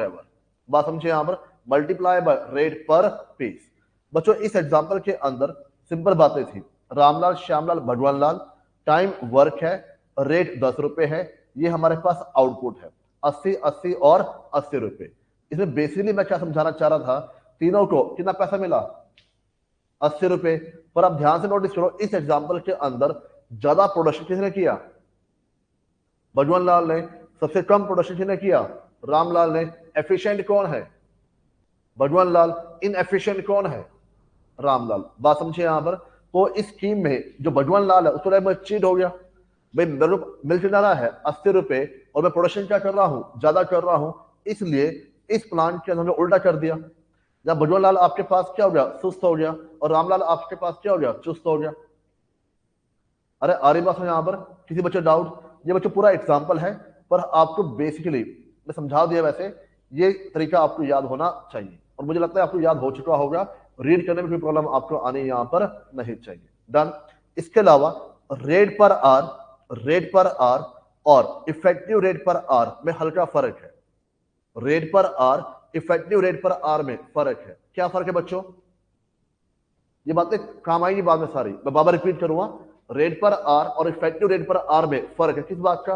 बात समझे यहां पर, multiply by rate per piece. बच्चों इस एग्जांपल के अंदर सिंपल बातें थी, रामलाल, श्यामलाल, भगवान लाल, टाइम वर्क है, रेट 10 रुपए है, ये हमारे पास आउटपुट है 80, 80 और 80 रुपए। इसमें बेसिकली मैं क्या समझाना चाह रहा था, तीनों को कितना पैसा मिला? 80 रुपए। पर आप ध्यान से नोटिस करो, इस एग्जाम्पल के अंदर ज्यादा प्रोडक्शन किसने किया? भगवान लाल ने। सबसे कम प्रोडक्शन किसने किया? रामलाल ने। एफिशिएंट कौन है? भगवान लाल। इनएफिशिएंट कौन है? रामलाल। बात समझिए यहां पर? तो इस स्कीम में जो भगवान लाल है उसको मैं चीट हो गया भाई, मेरे को मिल कितना रहा है? 80 रुपए, और मैं प्रोडक्शन क्या कर रहा हूं? ज्यादा कर रहा हूं, इसलिए इस प्लान के अंदर उल्टा कर दिया। जब भगवान लाल आपके पास क्या हो गया? सुस्त हो गया, और रामलाल आपके पास क्या हो गया? चुस्त हो गया। अरे आ रही बात है यहां पर? किसी बच्चे डाउट? ये बच्चों पूरा एग्जाम्पल है, पर आपको बेसिकली मैं समझा दिया, वैसे ये तरीका आपको याद होना चाहिए, और मुझे लगता है आपको याद हो चुका होगा। रीड करने में कोई प्रॉब्लम आपको आनी यहां पर नहीं चाहिए। डन। इसके अलावा रेट पर आर, रेट पर आर और इफेक्टिव रेट पर आर में हल्का फर्क है। रेट पर आर, इफेक्टिव रेट पर आर में फर्क है। क्या फर्क है बच्चों? ये बातें काम आएगी बाद में सारी, मैं बाबा रिपीट करूंगा। रेट पर आर और इफेक्टिव रेट पर आर में फर्क है, किस बात का?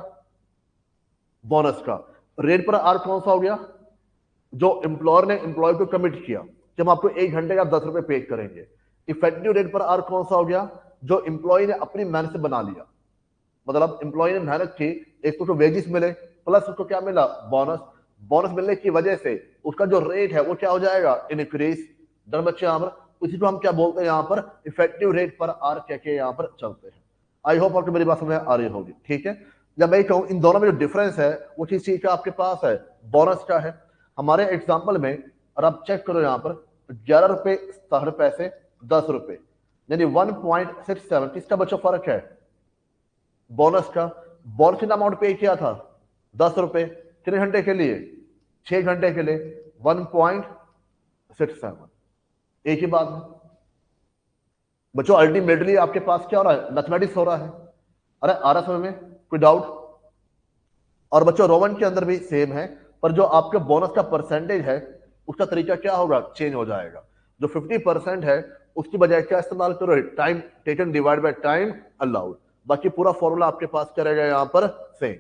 बोनस का। रेट पर आर कौन सा हो गया? जो एम्प्लॉयर ने एम्प्लॉय को कमिट किया कि हम आपको 1 घंटे का 10 रुपए पे करेंगे। इफेक्टिव रेट पर आर कौन सा हो गया? जो एम्प्लॉय ने अपनी मेहनत से बना लिया, मतलब एम्प्लॉय ने मेहनत की, एक तो वेजेस मिले, प्लस उसको क्या मिला? बोनस। बोनस मिलने की वजह से उसका जो रेट है वो क्या हो जाएगा? इनक्रीज। डर बच्चे यहां पर, उसी को हम क्या बोलते हैं यहां पर? इफेक्टिव रेट पर आर कह के यहां पर चलते हैं। आई होप आपको मेरी बात समझ आ रही होगी, ठीक है। जब मैं कहूं इन दोनों में जो डिफरेंस है वो किस चीज का आपके पास है? बोनस का है। हमारे एग्जाम्पल में, और आप चेक करो यहां पर, 11 रुपए 67 पैसे, 10 रुपए, यानी 1.67, किसका बच्चों फर्क है? बोनस का। बोनस कितना अमाउंट पे किया था? 10 रुपए। कितने घंटे के लिए? 6 घंटे के लिए। 1.67, एक ही बात है बच्चों। अल्टीमेटली आपके पास क्या हो रहा है? मैथमेटिक्स हो रहा है। अरे आ रहा समझ में? कोई डाउट? और बच्चों रोमन के अंदर भी सेम है, पर जो आपके बोनस का परसेंटेज है उसका तरीका क्या होगा? चेंज हो जाएगा। जो 50% है उसकी बजाय क्या इस्तेमाल करो? Time taken divide by time allowed. बाकी पूरा फॉर्मूला आपके पास क्या रहेगा यहां पर? सेम।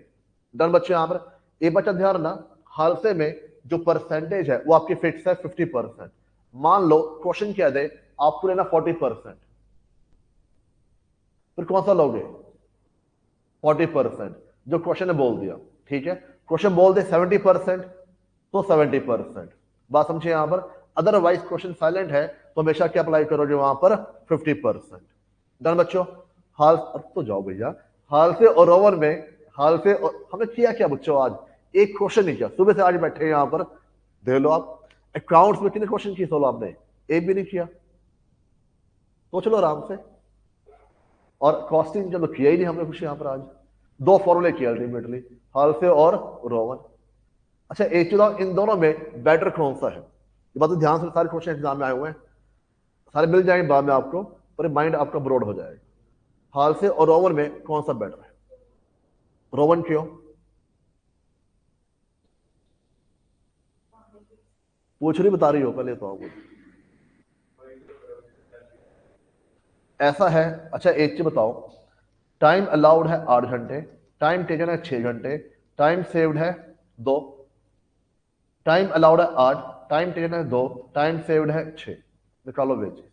डन बच्चे यहां पर एक बच्चा ध्यान रखना, हादसे में जो परसेंटेज है वो आपकी फिक्स है 50%। मान लो क्वेश्चन क्या दे, आपको लेना 40%, फिर कौन सा लोगे? 40% जो क्वेश्चन ने बोल दिया, ठीक है। क्वेश्चन बोल दे 70%, तो 70%। बात समझे यहां पर? अदरवाइज क्वेश्चन साइलेंट है तो हमेशा क्या अप्लाई करोगे वहां पर? 50%। डन बच्चों? हाल, अब तो जाओ भैया, हाल से और रोवन में, हाल से और हमने किया क्या बच्चों आज? एक क्वेश्चन नहीं किया, सुबह से आज बैठे हैं यहाँ पर, देख लो आप अकाउंट्स में कितने क्वेश्चन किए सोलो आपने? एक भी नहीं किया। सोच लो आराम से। और कॉस्टिंग चलो किया ही नहीं हमने कुछ यहाँ पर आज। दो फॉर्मूले किया अल्टीमेटली, हाल से और रोवन। अच्छा एक चीज और, इन दोनों में बेटर कौन सा है? ये बात तो ध्यान से, सारे क्वेश्चन एग्जाम में आए हुए हैं, सारे मिल जाएंगे बाद में आपको, पर माइंड आपका ब्रॉड हो जाएगा। हाल से और रोवन में कौन सा बेटर है? रोवन क्यों? पूछ रही बता रही हो पहले तो आप। ऐसा है, अच्छा एक चीज बताओ, टाइम अलाउड है 8 घंटे, टाइम टेकन है 6 घंटे, टाइम सेव्ड है 2। टाइम अलाउड है 8, टाइम टेकन है 2, टाइम सेव्ड है 6। निकालो वेज।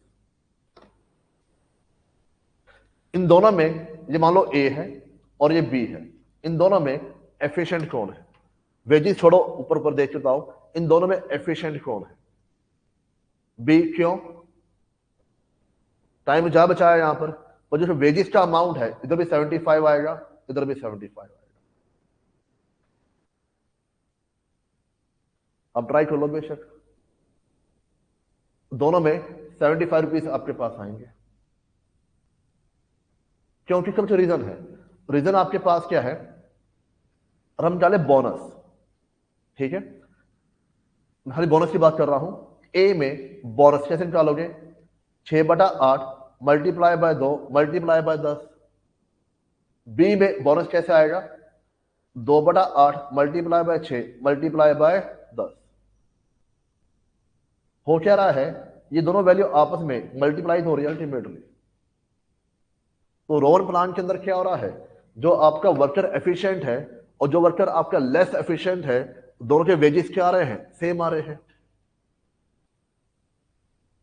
इन दोनों में, ये मान लो ए है और ये बी है, इन दोनों में एफिशिएंट कौन है? वेजिस छोड़ो, ऊपर ऊपर देख के बताओ, इन दोनों में एफिशिएंट कौन है? बी। क्यों? टाइम ज्यादा बचाया यहां पर, और जो वेजिस का अमाउंट है इधर भी 75 आएगा, इधर भी 75 आएगा। अब ट्राई कर लो बेशक, दोनों में 75 रुपीज आपके पास आएंगे। क्योंकि कुछ रीजन है, रीजन आपके पास क्या है, और हम डाले बोनस, ठीक है, मैं खाली बोनस की बात कर रहा हूं। ए में बोनस कैसे निकालोगे? 6/8 multiply by 2 multiply by 10। B में बोनस कैसे आएगा? 2/8 मल्टीप्लाई बाय 6 मल्टीप्लाई बाय 10। हो क्या रहा है, ये दोनों वैल्यू आपस में मल्टीप्लाई हो रही है अल्टीमेटली। तो रोवर प्लान के अंदर क्या हो रहा है, जो आपका वर्कर एफिशिएंट है और जो वर्कर आपका लेस एफिशिएंट है, दोनों के वेजेस क्या आ रहे हैं? सेम आ रहे हैं।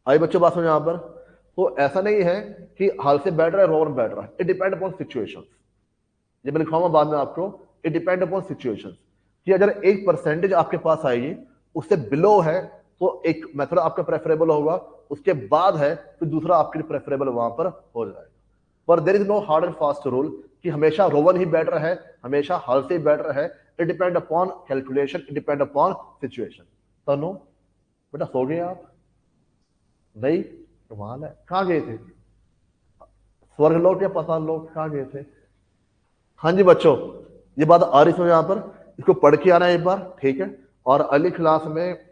आई बच्चों बात समझ यहां पर? तो ऐसा नहीं है कि हाल से बेटर है रोवर बेटर है, इट डिपेंड अपॉन सिचुएशन। ये मैं लिखाऊंगा बाद में आपको, इट डिपेंड अपॉन सिचुएशन। कि अगर एक परसेंटेज आपके पास आएगी, उससे बिलो है तो एक मेथड आपका प्रेफरेबल होगा, उसके बाद है फिर दूसरा आपके लिए प्रेफरेबल वहां पर हो जाएगा। पर there is no hard and fast rule कि हमेशा रोवन ही बेटर है, हमेशा हाल से ही बेटर है। It depend upon calculation, it depend upon situation. Tanu बेटा सो गए आप? नहीं, कमाल है। कहाँ गए थे? स्वर्ग लोक या पाताल लोक, कहाँ गए थे? हाँ जी बच्चों, ये बात आ रही है यहाँ पर, इसको पढ़ के आना है एक बार, ठीक है। और अगली क्लास में,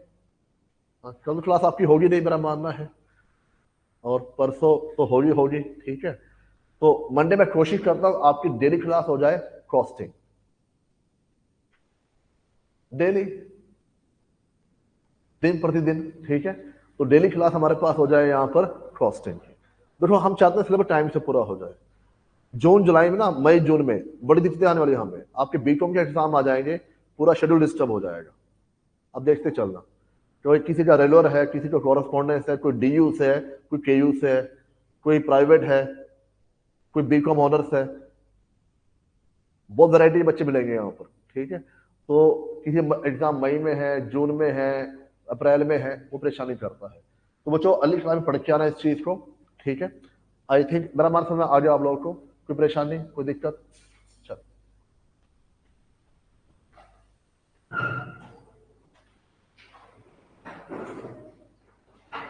कल क्लास आपकी होगी नहीं मेरा मानना है, और परसों तो होगी होगी, ठीक है। तो मंडे में कोशिश करता हूं आपकी डेली क्लास हो जाए कॉस्टिंग, डेली, दिन प्रतिदिन, ठीक है। तो डेली क्लास हमारे पास हो जाए यहाँ पर कॉस्टिंग की। देखो हम चाहते हैं सिलेबस टाइम से पूरा हो जाए। जून जुलाई में ना, मई जून में बड़ी दिक्कतें आने वाली है हमें, आपके बीकॉम के एग्जाम आ जाएंगे, पूरा शेड्यूल डिस्टर्ब हो जाएगा। अब देखते चलना, तो किसी का रेगुलर है, किसी का कॉरेस्पॉन्डेंस है, कोई डीयू से है, कोई केयू से है, कोई प्राइवेट है, कोई बीकॉम ऑनर्स है, बहुत वैरायटी के बच्चे मिलेंगे यहाँ पर, ठीक है। तो किसी एग्जाम मई में है, जून में है, अप्रैल में है, वो परेशानी करता है। तो बच्चों अगली क्लास में पढ़ के आना इस चीज को, ठीक है। आई थिंक मेरा मान समझ में आ गया आप लोगों को, कोई परेशानी, कोई दिक्कत?